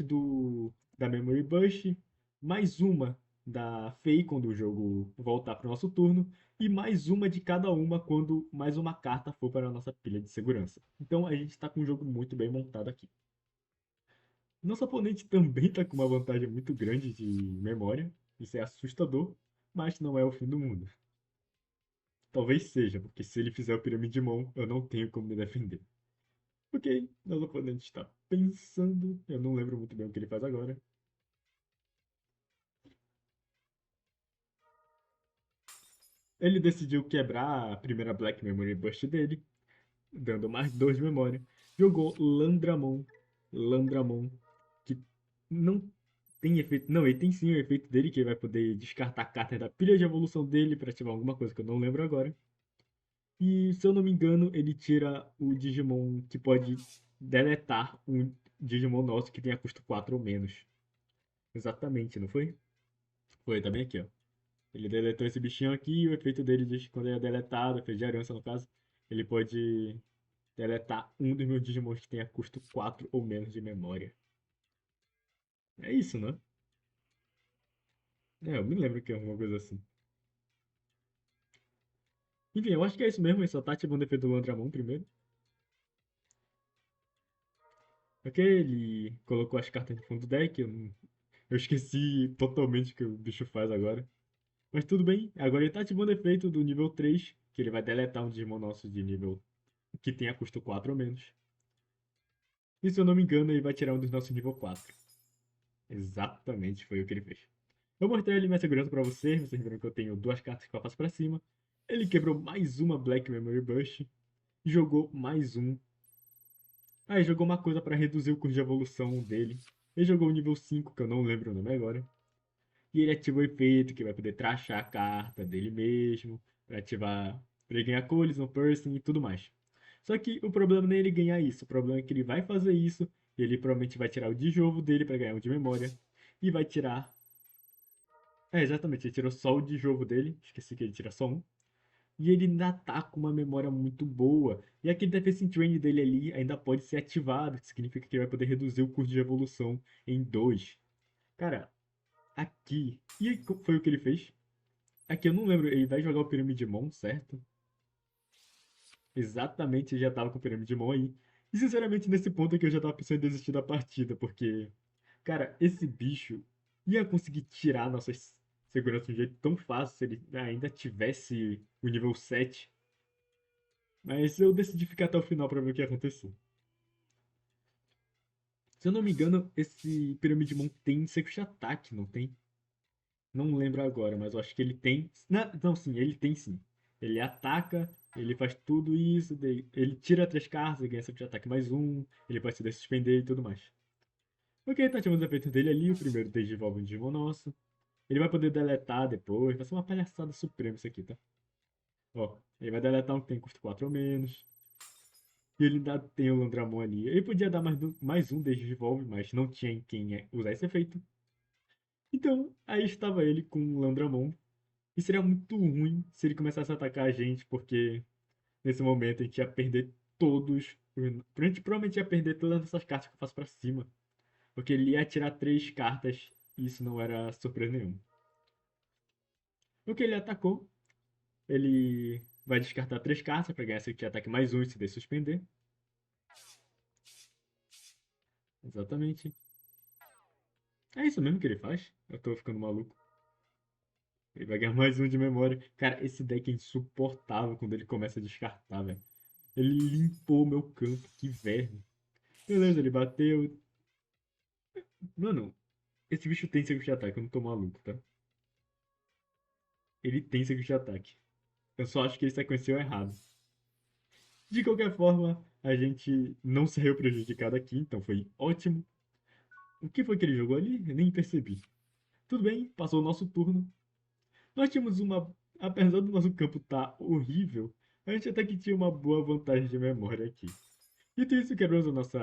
S1: da Memory Burst, mais uma da Fei quando o jogo voltar para o nosso turno, e mais uma de cada uma quando mais uma carta for para a nossa pilha de segurança. Então a gente está com um jogo muito bem montado aqui. Nosso oponente também está com uma vantagem muito grande de memória, isso é assustador, mas não é o fim do mundo. Talvez seja, porque se ele fizer o Piramidimon, eu não tenho como me defender. Ok, nosso oponente está pensando. Eu não lembro muito bem o que ele faz agora. Ele decidiu quebrar a primeira Black Memory Burst dele, dando mais 2 de memória. Jogou Landramon. Landramon, que não tem efeito. Não, ele tem sim o efeito dele, que ele vai poder descartar cartas da pilha de evolução dele para ativar alguma coisa que eu não lembro agora. E se eu não me engano, ele tira o Digimon que pode deletar um Digimon nosso que tenha custo 4 ou menos. Exatamente, não foi? Foi, tá bem aqui, ó. Ele deletou esse bichinho aqui e o efeito dele diz que quando ele é deletado, fez de herança no caso, ele pode deletar um dos meus Digimons que tenha custo 4 ou menos de memória. É isso, né? É, eu me lembro que é alguma coisa assim. Enfim, eu acho que é isso mesmo, ele só tá ativando o efeito do Landramon primeiro. Ok, ele colocou as cartas no fundo do deck, eu esqueci totalmente o que o bicho faz agora. Mas tudo bem, agora ele tá ativando o efeito do nível 3, que ele vai deletar um Digimon nosso de nível que tenha custo 4 ou menos. E se eu não me engano, ele vai tirar um dos nossos nível 4. Exatamente, foi o que ele fez. Eu mostrei ali minha segurança pra vocês viram que eu tenho duas cartas que eu faço pra cima. Ele quebrou mais uma Black Memory Burst, jogou mais um. Aí jogou uma coisa pra reduzir o custo de evolução dele. Ele jogou o nível 5, que eu não lembro o nome agora. E ele ativa o efeito, que vai poder trachar a carta dele mesmo, pra ativar, pra ele ganhar cores no person e tudo mais. Só que o problema não é ele ganhar isso, o problema é que ele vai fazer isso, e ele provavelmente vai tirar o de jogo dele pra ganhar um de memória, e vai tirar. É, exatamente, ele tirou só o de jogo dele, esqueci que ele tira só um. E ele ainda tá com uma memória muito boa. E aquele Defense Train dele ali ainda pode ser ativado, que significa que ele vai poder reduzir o custo de evolução em 2. Cara, aqui. E foi o que ele fez? Aqui eu não lembro, ele vai jogar o Piramidimon, certo? Exatamente, ele já tava com o Piramidimon aí. E sinceramente, nesse ponto é que eu já tava pensando em desistir da partida, porque, cara, esse bicho ia conseguir tirar nossas seguranças de um jeito tão fácil se ele ainda tivesse o nível 7. Mas eu decidi ficar até o final pra ver o que ia acontecer. Se eu não me engano, esse Piramidimon tem Secret Attack, não tem? Não lembro agora, mas eu acho que ele tem. Não, sim, ele tem sim. Ele ataca, ele faz tudo isso, ele tira 3 cartas, ganha sempre de ataque mais um, ele pode se suspender e tudo mais. Ok, tá ativando os efeitos dele ali, o primeiro desenvolve um Digimon nosso. Ele vai poder deletar depois, vai ser uma palhaçada suprema isso aqui, tá? Ó, ele vai deletar um que tem custo 4 ou menos. E ele ainda tem o Landramon ali. Ele podia dar mais um Digivolve, mas não tinha em quem usar esse efeito. Então, aí estava ele com o Landramon. E seria muito ruim se ele começasse a atacar a gente, porque nesse momento a gente ia perder todos. A gente provavelmente ia perder todas essas cartas que eu faço pra cima. Porque ele ia tirar 3 cartas e isso não era surpresa nenhuma. O que ele atacou, ele vai descartar 3 cartas para ganhar esse ataque mais um e se der suspender. Exatamente. É isso mesmo que ele faz. Eu tô ficando maluco. Ele vai ganhar mais um de memória. Cara, esse deck é insuportável quando ele começa a descartar, velho. Ele limpou meu campo, que verme. Beleza, ele bateu. Mano, esse bicho tem seguro de ataque, eu não tô maluco, tá? Ele tem seguro de ataque. Eu só acho que ele sequenciou errado. De qualquer forma, a gente não saiu prejudicado aqui, então foi ótimo. O que foi que ele jogou ali? Eu nem percebi. Tudo bem, passou o nosso turno. Nós tínhamos uma. Apesar do nosso campo estar horrível, a gente até que tinha uma boa vantagem de memória aqui. Dito isso, quebramos a nossa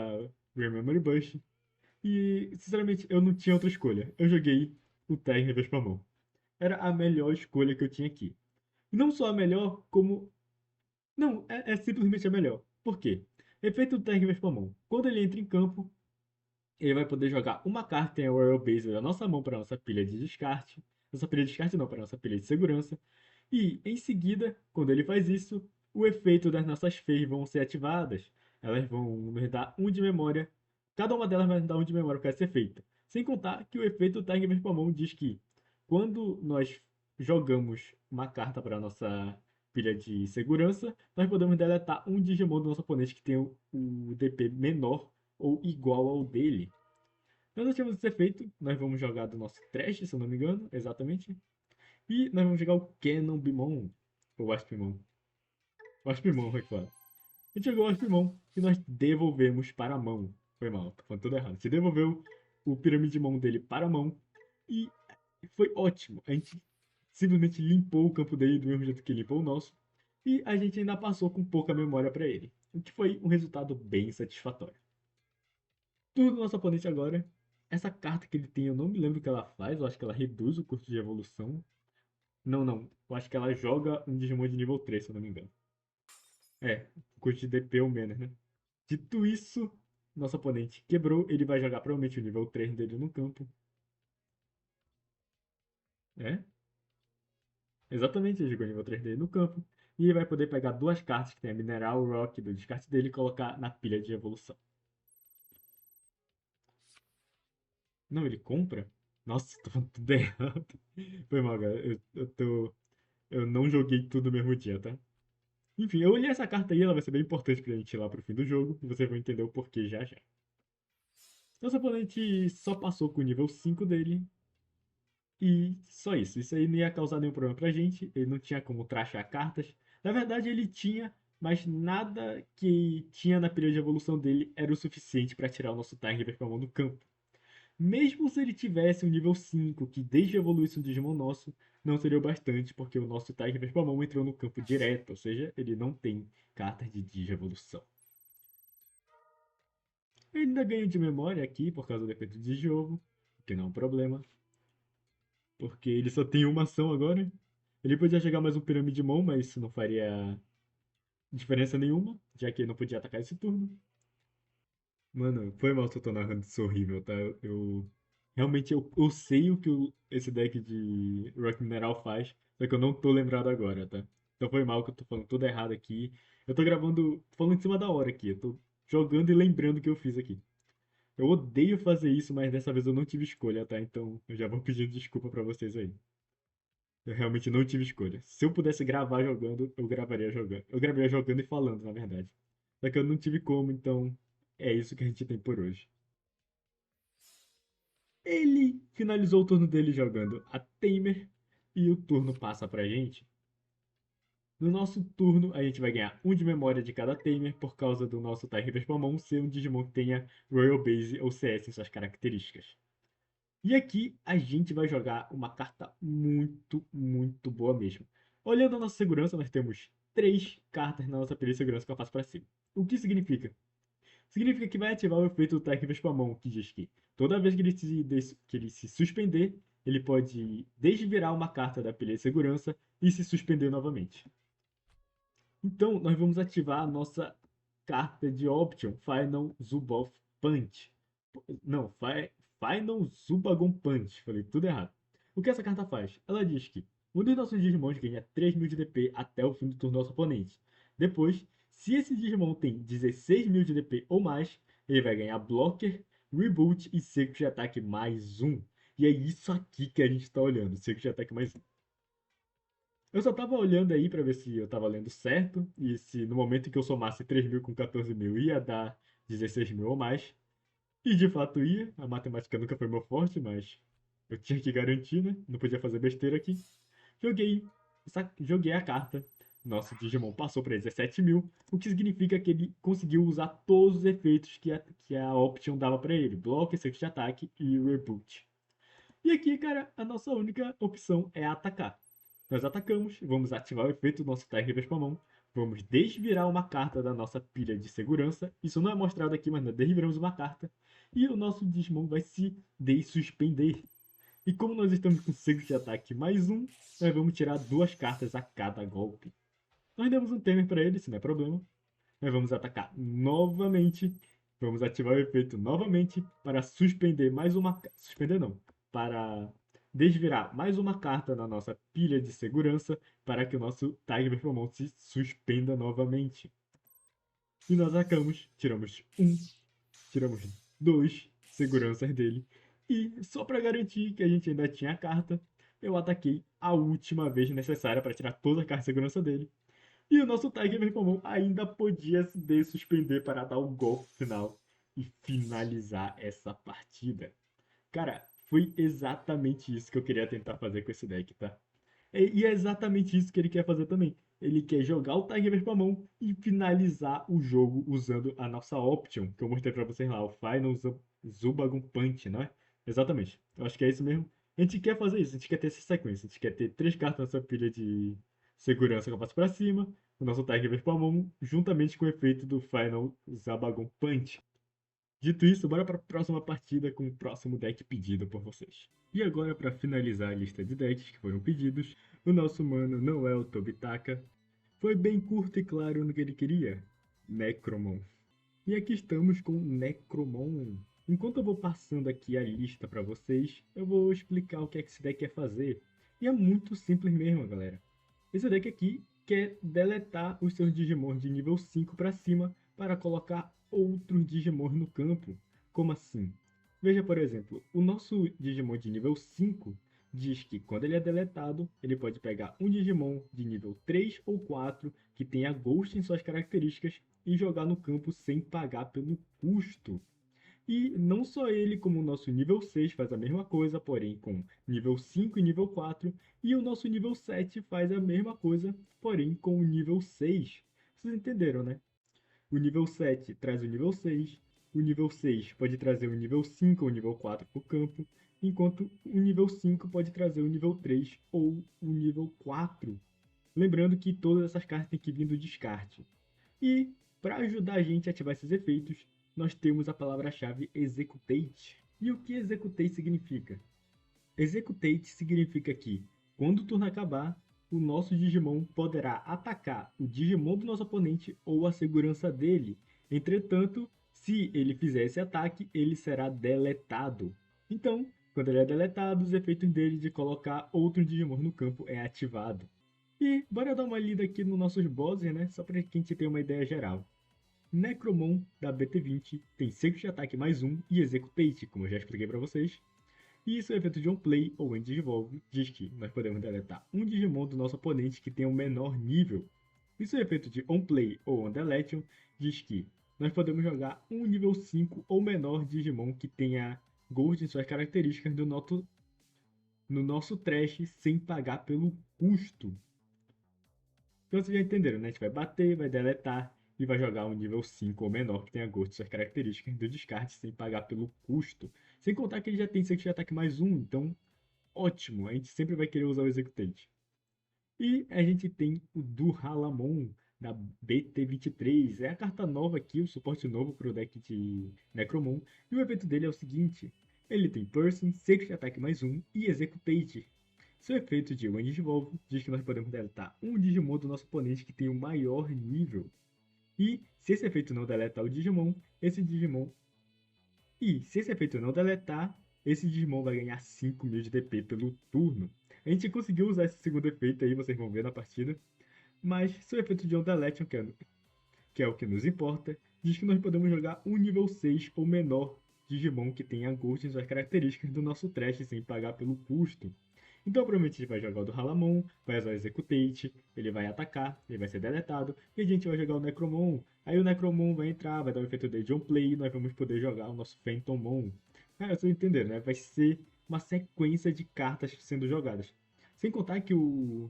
S1: Great Memory Bush. E, sinceramente, eu não tinha outra escolha. Eu joguei o Terra Vespamon. Era a melhor escolha que eu tinha aqui. E não só a melhor, como. Não, é simplesmente a melhor. Por quê? Efeito do Terra Vespamon. Quando ele entra em campo, ele vai poder jogar uma carta que tem a Royal Base da nossa mão para nossa pilha de descarte. Nossa pilha de descarte não, para nossa pilha de segurança. E, em seguida, quando ele faz isso, o efeito das nossas Feias vão ser ativadas. Elas vão nos dar um de memória. Cada uma delas vai nos dar um de memória para esse efeito. Sem contar que o efeito Tiger Vespamon diz que quando nós jogamos uma carta para a nossa pilha de segurança, nós podemos deletar um Digimon do nosso oponente que tem o DP menor ou igual ao dele. Nós não temos esse efeito, nós vamos jogar do nosso Trash, se eu não me engano, exatamente. E nós vamos jogar o Canon Bimon. Ou Aspimon. O Aspimon, foi claro. A gente jogou o Aspimon e nós devolvemos para a mão. Foi mal, tô falando tudo errado. A gente devolveu o Piramidimon dele para a mão e foi ótimo. A gente simplesmente limpou o campo dele do mesmo jeito que limpou o nosso. E a gente ainda passou com pouca memória para ele. O que foi um resultado bem satisfatório. Tudo do nosso oponente agora. Essa carta que ele tem, eu não me lembro o que ela faz. Eu acho que ela reduz o custo de evolução. Não, não. Eu acho que ela joga um Digimon de nível 3, se eu não me engano. É, o custo de DP ou menos, né? Dito isso, nosso oponente quebrou. Ele vai jogar provavelmente o nível 3 dele no campo. É, exatamente, ele jogou o nível 3 dele no campo. E ele vai poder pegar duas cartas que tem a Mineral Rock do descarte dele e colocar na pilha de evolução. Não, ele compra? Nossa, tô falando tudo errado. Foi mal, galera. Eu não joguei tudo no mesmo dia, tá? Enfim, eu olhei essa carta aí, ela vai ser bem importante pra gente ir lá pro fim do jogo. E vocês vão entender o porquê já já. Nosso oponente só passou com o nível 5 dele. E só isso. Isso aí não ia causar nenhum problema pra gente. Ele não tinha como trachar cartas. Na verdade, ele tinha, mas nada que tinha na pilha de evolução dele era o suficiente pra tirar o nosso Tiger pra mão do campo. Mesmo se ele tivesse um nível 5, que desde a evoluísse um Digimon nosso, não seria o bastante, porque o nosso Tiger Vespamon entrou no campo direto, ou seja, ele não tem cartas de Digievolução. Ele ainda ganha de memória aqui por causa do efeito de jogo, que não é um problema, porque ele só tem uma ação agora. Ele podia jogar mais um Piramidimon, mas isso não faria diferença nenhuma, já que ele não podia atacar esse turno. Mano, foi mal se eu tô narrando isso horrível, tá? Realmente eu sei o que esse deck de Rock Mineral faz, só que eu não tô lembrado agora, tá? Então foi mal que eu tô falando tudo errado aqui. Eu tô gravando, tô falando em cima da hora aqui, eu tô jogando e lembrando o que eu fiz aqui. Eu odeio fazer isso, mas dessa vez eu não tive escolha, tá? Então eu já vou pedindo desculpa pra vocês aí. Eu realmente não tive escolha. Se eu pudesse gravar jogando, eu gravaria jogando. Eu gravaria jogando e falando, na verdade. Só que eu não tive como, então é isso que a gente tem por hoje. Ele finalizou o turno dele jogando a Tamer e o turno passa pra gente. No nosso turno, a gente vai ganhar um de memória de cada Tamer por causa do nosso Tiger Vespamon ser um Digimon que tenha Royal Base ou CS em suas características. E aqui a gente vai jogar uma carta muito, muito boa mesmo. Olhando a nossa segurança, nós temos três cartas na nossa pilha de segurança que eu faço para cima. O que significa? Significa que vai ativar o efeito do Tech Vespamon, que diz que toda vez que ele se suspender, ele pode desvirar uma carta da pilha de segurança e se suspender novamente. Então, nós vamos ativar a nossa carta de Option, Final Zuboff Punch. Não, Final Zubagon Punch. Falei tudo errado. O que essa carta faz? Ela diz que um dos nossos Digimons ganha 3.000 de DP até o fim do turno do nosso oponente. Depois, se esse Digimon tem 16.000 de DP ou mais, ele vai ganhar Blocker, Reboot e Seco de ataque mais um. E é isso aqui que a gente está olhando, Seco de ataque mais um. Eu só tava olhando aí pra ver se eu tava lendo certo e se no momento em que eu somasse 3.000 com 14.000 ia dar 16.000 ou mais. E de fato ia, a matemática nunca foi meu forte, mas eu tinha que garantir, né? Não podia fazer besteira aqui. Joguei, joguei a carta. Nosso Digimon passou para 17.000, o que significa que ele conseguiu usar todos os efeitos que a Option dava para ele: bloco, efeito de ataque e reboot. E aqui, cara, a nossa única opção é atacar. Nós atacamos, vamos ativar o efeito do nosso Tiger Vespamon, vamos desvirar uma carta da nossa pilha de segurança. Isso não é mostrado aqui, mas nós desviramos uma carta. E o nosso Digimon vai se dessuspender. E como nós estamos com ciclo de ataque mais um, nós vamos tirar 2 cartas a cada golpe. Nós demos um timer para ele, isso não é problema. Nós vamos atacar novamente. Vamos ativar o efeito novamente para suspender mais uma... Suspender não. Para desvirar mais uma carta na nossa pilha de segurança para que o nosso Tiger Performon se suspenda novamente. E nós atacamos, tiramos 1, tiramos 2 seguranças dele. E só para garantir que a gente ainda tinha a carta, eu ataquei a última vez necessária para tirar toda a carta de segurança dele. E o nosso Tiger Performon ainda podia se dessuspender para dar o golpe final e finalizar essa partida. Cara, foi exatamente isso que eu queria tentar fazer com esse deck, tá? E é exatamente isso que ele quer fazer também. Ele quer jogar o Tiger pra mão e finalizar o jogo usando a nossa option, que eu mostrei pra vocês lá, o Final Zubagun Punch, não é? Exatamente. Eu acho que é isso mesmo. A gente quer fazer isso, a gente quer ter essa sequência. A gente quer ter 3 cartas nessa pilha de segurança que eu passo pra cima, o nosso Tiger pra mão, juntamente com o efeito do Final Zabagun Punch. Dito isso, bora para a próxima partida com o próximo deck pedido por vocês. E agora, para finalizar a lista de decks que foram pedidos, o nosso mano não é o Tobitaka. Foi bem curto e claro no que ele queria: Necromon. E aqui estamos com Necromon. Enquanto eu vou passando aqui a lista para vocês, eu vou explicar o que é que esse deck quer fazer. E é muito simples mesmo, galera. Esse deck aqui quer deletar os seus Digimon de nível 5 para cima para colocar outros Digimon no campo. Como assim? Veja, por exemplo, o nosso Digimon de nível 5 diz que quando ele é deletado, ele pode pegar um Digimon de nível 3 ou 4 que tenha Ghost em suas características e jogar no campo sem pagar pelo custo. E não só ele, como o nosso nível 6 faz a mesma coisa, porém com nível 5 e nível 4. E o nosso nível 7 faz a mesma coisa, porém com o nível 6. Vocês entenderam, né? O nível 7 traz o nível 6. O nível 6 pode trazer o nível 5 ou o nível 4 para o campo. Enquanto o nível 5 pode trazer o nível 3 ou o nível 4. Lembrando que todas essas cartas têm que vir do descarte. E, para ajudar a gente a ativar esses efeitos, nós temos a palavra-chave Executate. E o que Executate significa? Executate significa que, quando o turno acabar, o nosso Digimon poderá atacar o Digimon do nosso oponente ou a segurança dele. Entretanto, se ele fizer esse ataque, ele será deletado. Então, quando ele é deletado, os efeitos dele de colocar outro Digimon no campo é ativado. E bora dar uma lida aqui nos nossos bosses, né? Só para que a gente tenha uma ideia geral. Necromon da BT20 tem ciclo de ataque mais um e Executate, como eu já expliquei para vocês. E isso é efeito de On Play ou End Devolve, diz que nós podemos deletar um Digimon do nosso oponente que tenha um menor nível. Isso é efeito de On Play ou On Deletion, diz que nós podemos jogar um nível 5 ou menor Digimon que tenha Gold em suas características no nosso trash sem pagar pelo custo. Então vocês já entenderam, né? A gente vai bater, vai deletar e vai jogar um nível 5 ou menor que tenha gosto de suas características do descarte sem pagar pelo custo. Sem contar que ele já tem ciclo de ataque mais um, então ótimo, a gente sempre vai querer usar o Executate. E a gente tem o Durhalamon da BT23. É a carta nova aqui, o suporte novo para o deck de Necromon. E o efeito dele é o seguinte: ele tem Person, ciclo de ataque mais um e Executate. Seu efeito de Wind Devolve diz que nós podemos deletar um Digimon do nosso oponente que tem o maior nível. E se esse efeito não deletar o Digimon, esse Digimon. E se esse efeito não deletar, esse Digimon vai ganhar 5.000 de DP pelo turno. A gente conseguiu usar esse segundo efeito aí, vocês vão ver na partida. Mas seu efeito de On Deletion, que é o que nos importa, diz que nós podemos jogar um nível 6 ou menor Digimon que tenha Ghost em suas características do nosso trash sem pagar pelo custo. Então, provavelmente, ele vai jogar o do Halamon, vai usar o Executate, ele vai atacar, ele vai ser deletado, e a gente vai jogar o Necromon. Aí o Necromon vai entrar, vai dar o efeito de On Play, e nós vamos poder jogar o nosso Phantommon. Vocês entenderam, né? Vai ser uma sequência de cartas sendo jogadas. Sem contar que o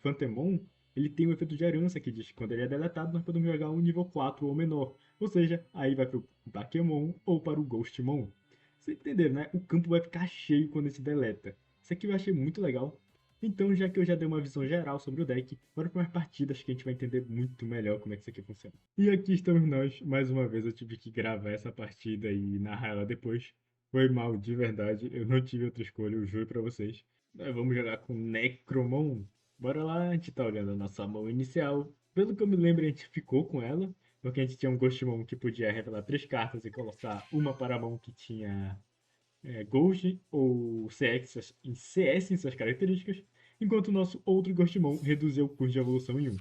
S1: Phantomon, ele tem um efeito de herança que diz que quando ele é deletado, nós podemos jogar um nível 4 ou menor. Ou seja, aí vai para o Bakemon ou para o Ghostmon. Vocês entenderam, né? O campo vai ficar cheio quando se deleta. Isso aqui eu achei muito legal. Então, já que eu já dei uma visão geral sobre o deck, bora para umas partidas que a gente vai entender muito melhor como é que isso aqui funciona. E aqui estamos nós, mais uma vez eu tive que gravar essa partida e narrar ela depois. Foi mal, de verdade, eu não tive outra escolha, eu juro pra vocês. Nós vamos jogar com Necromon. Bora lá, a gente tá olhando a nossa mão inicial. Pelo que eu me lembro, a gente ficou com ela, porque a gente tinha um Ghostmon que podia revelar 3 cartas e colocar uma para a mão que tinha Ghost ou CS em suas características, enquanto o nosso outro Ghostmon reduziu o custo de evolução em 1.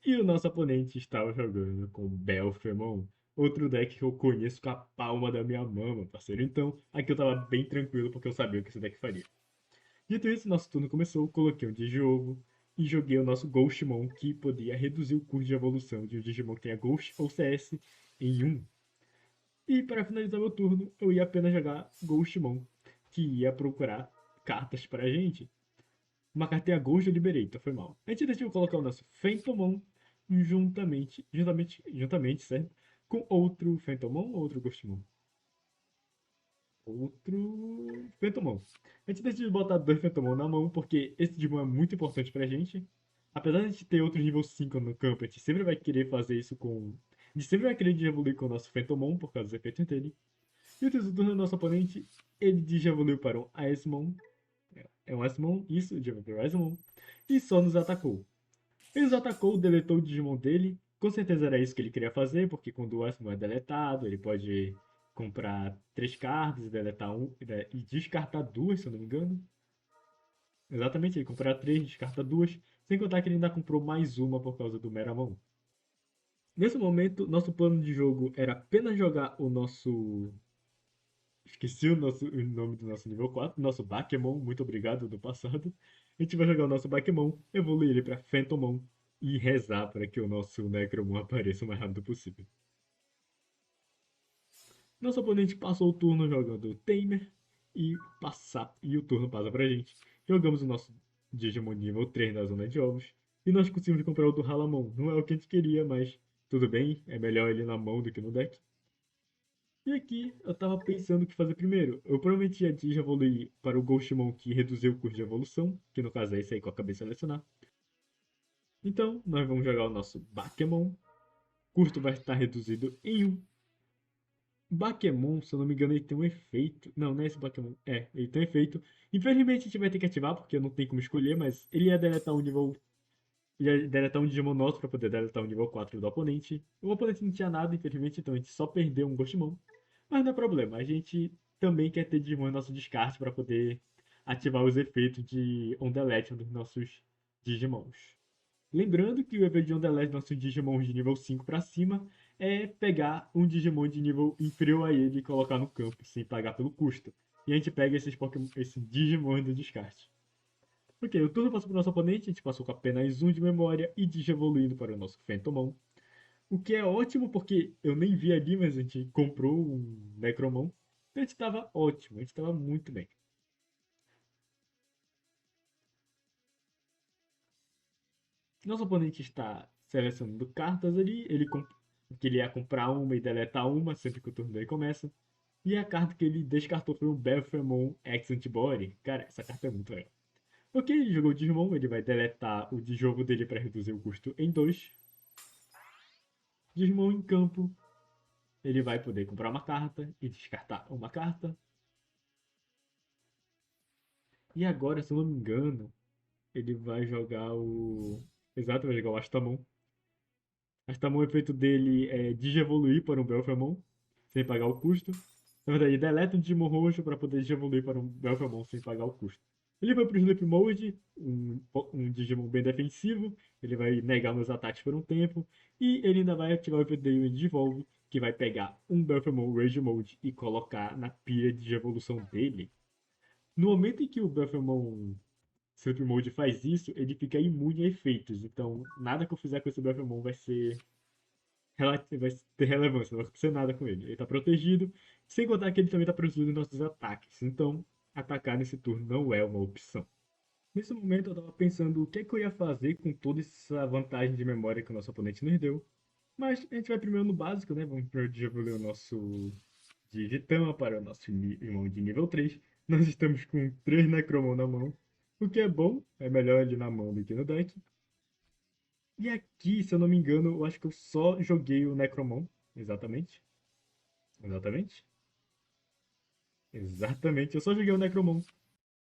S1: E o nosso oponente estava jogando com Belfemon, outro deck que eu conheço com a palma da minha mão, meu parceiro. Então, aqui eu tava bem tranquilo porque eu sabia o que esse deck faria. Dito isso, nosso turno começou, coloquei um Digivolvo e joguei o nosso Ghostmon, que podia reduzir o custo de evolução de um Digimon que tenha Ghost ou CS em 1. E para finalizar meu turno, eu ia apenas jogar Ghostmon, que ia procurar cartas pra gente. Uma cartinha Ghost eu liberei, então foi mal. A gente decidiu colocar o nosso Phantomon juntamente, certo? Com outro Phantomon ou outro Ghostmon? Outro Phantomon. A gente decidiu botar 2 Phantomon na mão, porque esse Digimon é muito importante pra gente. Apesar de a gente ter outro nível 5 no campo, a gente sempre vai querer fazer isso com. A gente sempre vai querer evoluir com o nosso Phantomon, por causa dos efeitos dele. E o terceiro turno do nosso oponente, ele evoluiu para um Aesmon. É um Aesmon, isso, evoluiu para um Aesmon. E só nos atacou. Ele nos atacou, deletou o Digimon dele. Com certeza era isso que ele queria fazer, porque quando o Aesmon é deletado, ele pode comprar 3 cartas e deletar e descartar 2, se eu não me engano. Exatamente, ele comprar 3, descarta 2. Sem contar que ele ainda comprou mais uma por causa do Meramon. Nesse momento, nosso plano de jogo era apenas jogar o nosso. Esqueci o nome do nosso nível 4, nosso Bakemon, muito obrigado do passado. A gente vai jogar o nosso Bakemon, evoluir ele para Phantomon e rezar para que o nosso Necromon apareça o mais rápido possível. Nosso oponente passou o turno jogando Tamer e o turno passa pra gente. Jogamos o nosso Digimon nível 3 na zona de ovos e nós conseguimos comprar o do Halamon. Não é o que a gente queria, mas tudo bem, é melhor ele na mão do que no deck. E aqui eu tava pensando o que fazer primeiro. Eu provavelmente ia evoluir para o Ghostmon que reduziu o custo de evolução, que no caso é esse aí que eu acabei de selecionar. Então, nós vamos jogar o nosso Bakemon. O custo vai estar reduzido em 1. Bakemon, se eu não me engano, ele tem um efeito. Não, não é esse Bakemon. É, ele tem um efeito. Infelizmente a gente vai ter que ativar, porque não tem como escolher, mas ele ia deletar um nível. Ele ia deletar um Digimon nosso para poder deletar um nível 4 do oponente. O oponente não tinha nada, infelizmente, então a gente só perdeu um Ghostmon. Mas não é problema, a gente também quer ter Digimon em nosso descarte para poder ativar os efeitos de On Delete dos nossos Digimons. Lembrando que o efeito de On Delete dos nossos Digimons de nível 5 para cima é pegar um Digimon de nível inferior a ele e colocar no campo, sem pagar pelo custo. E a gente pega esses Digimon do descarte. Ok, o turno passou para o nosso oponente, a gente passou com apenas um de memória e Digievoluindo para o nosso Phantomon. O que é ótimo porque eu nem vi ali, mas a gente comprou um Necromon. Então a gente estava ótimo, a gente estava muito bem. Nosso oponente está selecionando cartas ali, que ele ia comprar uma e deletar uma sempre que o turno dele começa. E a carta que ele descartou foi um Baphomet X Antibody. Cara, essa carta é muito legal. Ok, ele jogou o Digimon, ele vai deletar o Digivolvo dele para reduzir o custo em 2. Digimon em campo, ele vai poder comprar uma carta e descartar uma carta. E agora, se eu não me engano, ele vai jogar o. Exato, vai jogar o Astamon. Astamon, o efeito dele é digievoluir para um Belfamon, sem pagar o custo. Na verdade, ele deleta um Digimon roxo para poder digievoluir para um Belfamon sem pagar o custo. Ele vai para o Sleep Mode, um Digimon bem defensivo. Ele vai negar meus ataques por um tempo. E ele ainda vai ativar o efeito dele de Digivolve, que vai pegar um Belfamon Rage Mode e colocar na pilha de evolução dele. No momento em que o Belfamon Sleep Mode faz isso, ele fica imune a efeitos. Então, nada que eu fizer com esse Bravemon vai ter relevância, não vai acontecer nada com ele. Ele está protegido, sem contar que ele também está protegido dos nossos ataques. Então, atacar nesse turno não é uma opção. Nesse momento, eu estava pensando o que, é que eu ia fazer com toda essa vantagem de memória que o nosso oponente nos deu. Mas a gente vai primeiro no básico, né? Vamos primeiro desenvolver o nosso Digitama para o nosso irmão de nível 3. Nós estamos com 3 Necromon na mão. O que é bom, é melhor ele na mão do que no deck. E aqui, se eu não me engano, eu acho que eu só joguei o Necromon. Exatamente. Exatamente. Exatamente, eu só joguei o Necromon.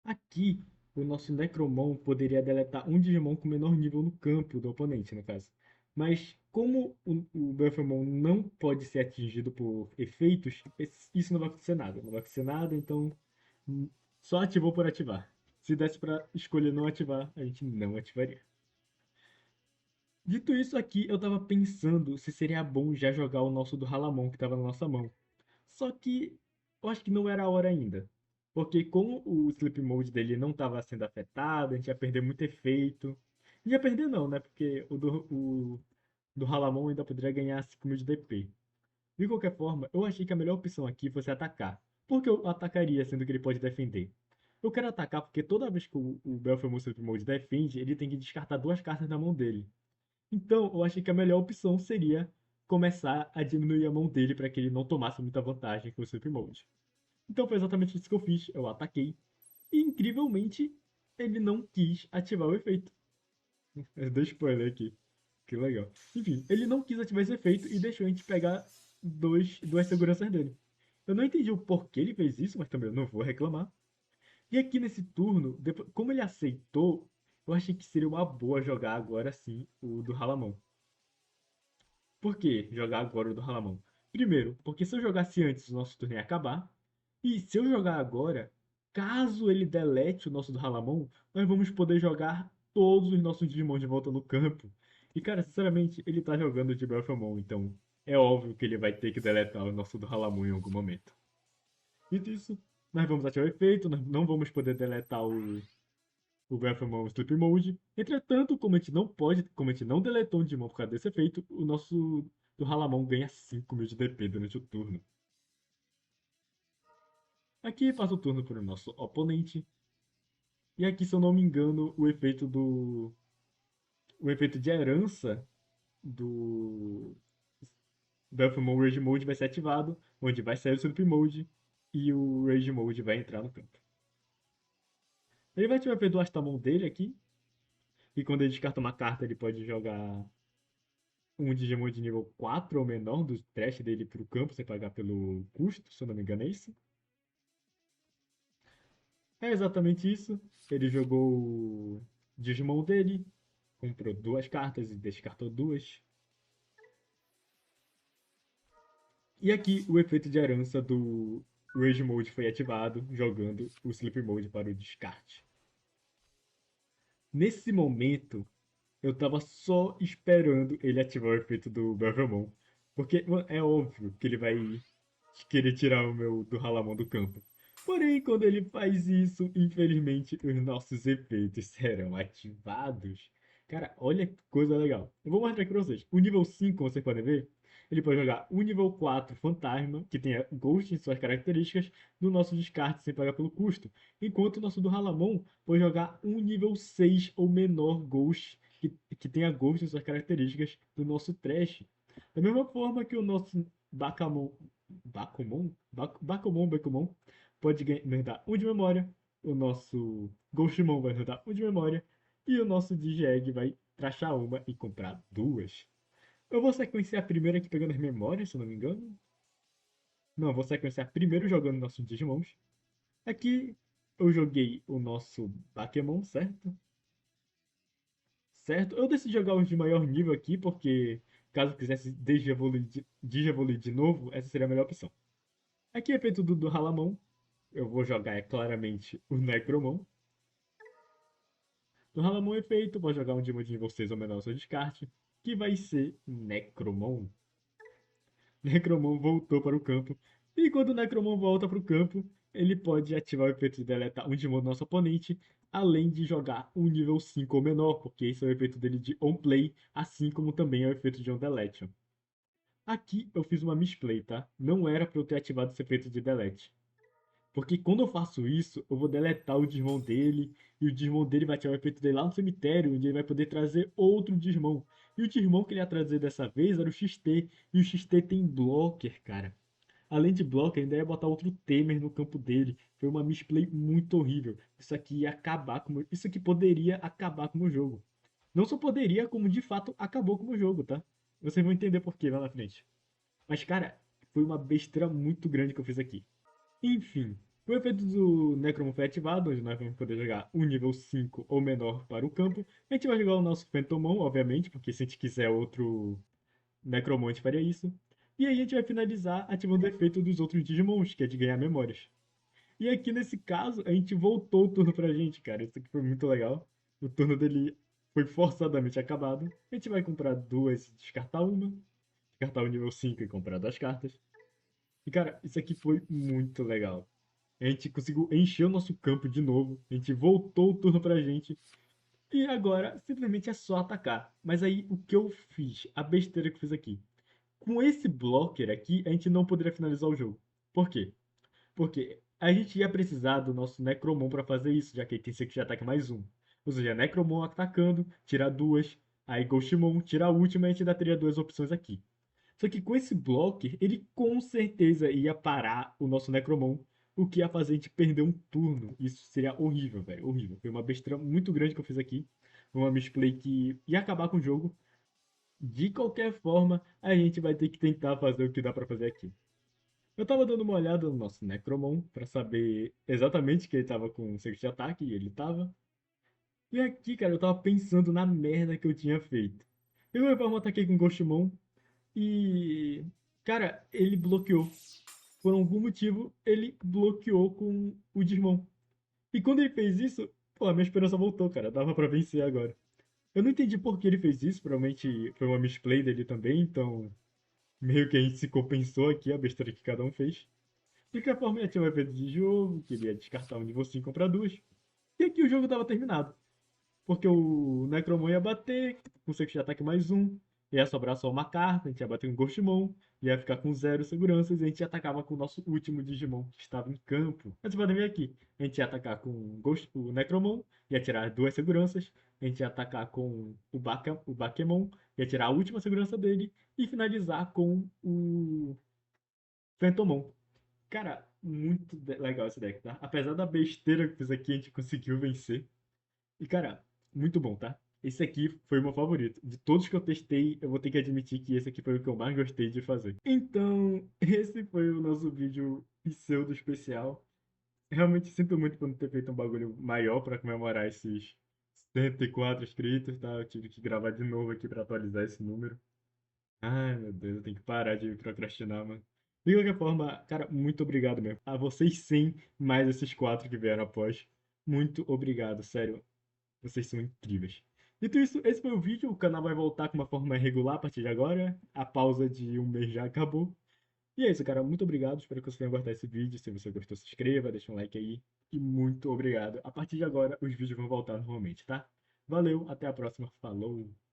S1: Aqui, o nosso Necromon poderia deletar um Digimon com menor nível no campo do oponente, no caso. Mas como o Buffamon não pode ser atingido por efeitos, isso não vai acontecer nada. Não vai acontecer nada, então só ativou por ativar. Se desse pra escolher não ativar, a gente não ativaria. Dito isso aqui, eu tava pensando se seria bom já jogar o nosso do Halamon que tava na nossa mão. Só que eu acho que não era a hora ainda. Porque como o Sleep Mode dele não estava sendo afetado, a gente ia perder muito efeito. Não ia perder não, né? Porque o do Halamon ainda poderia ganhar 5.000 de DP. De qualquer forma, eu achei que a melhor opção aqui fosse atacar. Porque eu atacaria, sendo que ele pode defender. Eu quero atacar porque toda vez que o Belfamon Sleep Mode defende, ele tem que descartar duas cartas da mão dele. Então, eu achei que a melhor opção seria começar a diminuir a mão dele para que ele não tomasse muita vantagem com o Sleep Mode. Então foi exatamente isso que eu fiz. Eu ataquei. E incrivelmente, ele não quis ativar o efeito. Eu dei spoiler aqui. Que legal. Enfim, ele não quis ativar esse efeito e deixou a gente pegar duas seguranças dele. Eu não entendi o porquê ele fez isso, mas também eu não vou reclamar. E aqui nesse turno, depois, como ele aceitou, eu achei que seria uma boa jogar agora sim o do Halamon. Por que jogar agora o do Halamon? Primeiro, porque se eu jogasse antes, o nosso turno ia acabar. E se eu jogar agora, caso ele delete o nosso do Halamon, nós vamos poder jogar todos os nossos Digimon de volta no campo. E cara, sinceramente, ele tá jogando de Belfamon, então é óbvio que ele vai ter que deletar o nosso do Halamon em algum momento. Dito isso, nós vamos ativar o efeito, nós não vamos poder deletar o Belfamon Sleep Mode. Entretanto, como a gente não deletou um Digimon por causa desse efeito, o nosso do Halamon ganha 5.000 de DP durante o turno. Aqui passa o turno para o nosso oponente. E aqui, se eu não me engano, o efeito de herança do Belfamon Rage Mode vai ser ativado, onde vai sair o Sleep Mode e o Rage Mode vai entrar no campo. Ele vai ativar o efeito do Astamon dele aqui, e quando ele descarta uma carta, ele pode jogar um Digimon de nível 4 ou menor do trash dele para o campo, sem pagar pelo custo, se eu não me engano é isso. É exatamente isso. Ele jogou o Digimon dele, comprou duas cartas e descartou duas. E aqui o efeito de herança do Rage Mode foi ativado, jogando o Sleep Mode para o descarte. Nesse momento, eu tava só esperando ele ativar o efeito do Belvamon. Porque mano, é óbvio que ele vai querer tirar o meu do Halamon do campo. Porém, quando ele faz isso, infelizmente os nossos efeitos serão ativados. Cara, olha que coisa legal. Eu vou mostrar aqui pra vocês. O nível 5, como vocês podem ver, ele pode jogar o nível 4 Fantasma, que tem Ghost em suas características, no nosso descarte sem pagar pelo custo. Enquanto o nosso do Halamon pode jogar um nível 6 ou menor Ghost, que tenha Ghost em suas características, do nosso Trash. Da mesma forma que o nosso Bakamon, Bakumon pode nos dar um de memória, o nosso Ghostmon vai nos dar um de memória, e o nosso Digeg vai trachar uma e comprar duas. Eu vou sequenciar primeiro aqui pegando as memórias, se eu não me engano. Não, eu vou sequenciar primeiro jogando nossos Digimons. Aqui eu joguei o nosso Bakemon, certo? Certo? Eu decidi jogar os de maior nível aqui, porque caso quisesse digievoluir de novo, essa seria a melhor opção. Aqui é feito do Halamon. Eu vou jogar, é claramente, o Necromon. Do Halamon é feito, vou jogar um Digimon de nível 6 ou menor no seu descarte, que vai ser Necromon. Necromon voltou para o campo. E quando o Necromon volta para o campo, ele pode ativar o efeito de deletar um Digimon do nosso oponente, além de jogar um nível 5 ou menor, porque esse é o efeito dele de On Play, assim como também é o efeito de On Delete. Aqui eu fiz uma misplay, tá? Não era para eu ter ativado esse efeito de delete. Porque quando eu faço isso, eu vou deletar o Digimon dele, e o Digimon dele vai ativar o efeito dele lá no cemitério, onde ele vai poder trazer outro Digimon. E o Digimon que ele ia trazer dessa vez era o XT, e o XT tem blocker, cara. Além de bloco, ainda ia botar outro Temer no campo dele. Foi uma misplay muito horrível. Isso aqui ia acabar com Isso aqui poderia acabar com o meu jogo. Não só poderia, como de fato acabou com o meu jogo, tá? Vocês vão entender por quê lá na frente. Mas, cara, foi uma besteira muito grande que eu fiz aqui. Enfim, o efeito do Necromon foi ativado, onde nós vamos poder jogar um nível 5 ou menor para o campo. A gente vai jogar o nosso Phantomon, obviamente, porque se a gente quiser outro Necromon, a gente faria isso. E aí a gente vai finalizar ativando o efeito dos outros Digimons, que é de ganhar memórias. E aqui nesse caso, a gente voltou o turno pra gente, cara. Isso aqui foi muito legal. O turno dele foi forçadamente acabado. A gente vai comprar duas e descartar uma. Descartar o nível 5 e comprar duas cartas. E, cara, isso aqui foi muito legal. A gente conseguiu encher o nosso campo de novo. A gente voltou o turno pra gente. E agora, simplesmente é só atacar. Mas aí, o que eu fiz? A besteira que eu fiz aqui. Com esse blocker aqui, a gente não poderia finalizar o jogo. Por quê? Porque a gente ia precisar do nosso Necromon para fazer isso, já que ele tem Secret de ataque mais um. Ou seja, Necromon atacando, tirar duas. Aí Ghostmon, tirar a última, e a gente ainda teria duas opções aqui. Só que com esse blocker, ele com certeza ia parar o nosso Necromon, o que ia fazer a gente perder um turno. Isso seria horrível, velho. Horrível. Foi uma besteira muito grande que eu fiz aqui. Uma misplay que ia acabar com o jogo. De qualquer forma, a gente vai ter que tentar fazer o que dá pra fazer aqui. Eu tava dando uma olhada no nosso Necromon pra saber exatamente que ele tava com o Secret de ataque, e ele tava. E aqui, cara, eu tava pensando na merda que eu tinha feito. Eu levei um ataque com o Ghostmon e. Cara, ele bloqueou. Por algum motivo, ele bloqueou com o Digimon. E quando ele fez isso, pô, a minha esperança voltou, cara. Dava pra vencer agora. Eu não entendi por que ele fez isso, provavelmente foi uma misplay dele também, então meio que a gente se compensou aqui a besteira que cada um fez. De qualquer forma, ia ter um evento de jogo, queria descartar um de você e comprar duas. E aqui o jogo estava terminado. Porque o Necromon ia bater, com secret de ataque mais um, ia sobrar só uma carta, a gente ia bater um Ghostmon, ia ficar com zero seguranças e a gente atacava com o nosso último Digimon, que estava em campo. Mas vocês podem ver aqui, a gente ia atacar com o Necromon, ia tirar duas seguranças, a gente ia atacar com o Bakemon, ia tirar a última segurança dele, e finalizar com o Phantomon. Cara, muito legal esse deck, tá? Apesar da besteira que fiz aqui, a gente conseguiu vencer. E, cara, muito bom, tá? Esse aqui foi o meu favorito. De todos que eu testei, eu vou ter que admitir que esse aqui foi o que eu mais gostei de fazer. Então, esse foi o nosso vídeo pseudo especial. Realmente sinto muito por não ter feito um bagulho maior pra comemorar esses 104 inscritos, tá? Eu tive que gravar de novo aqui pra atualizar esse número. Ai, meu Deus, eu tenho que parar de procrastinar, mano. De qualquer forma, cara, muito obrigado mesmo. A vocês sim, mais esses quatro que vieram após. Muito obrigado, sério. Vocês são incríveis. Dito isso, esse foi o vídeo. O canal vai voltar com uma forma regular a partir de agora. A pausa de um mês já acabou. E é isso, cara. Muito obrigado. Espero que você tenha gostado desse vídeo. Se você gostou, se inscreva, deixa um like aí. E muito obrigado. A partir de agora, os vídeos vão voltar normalmente, tá? Valeu, até a próxima. Falou!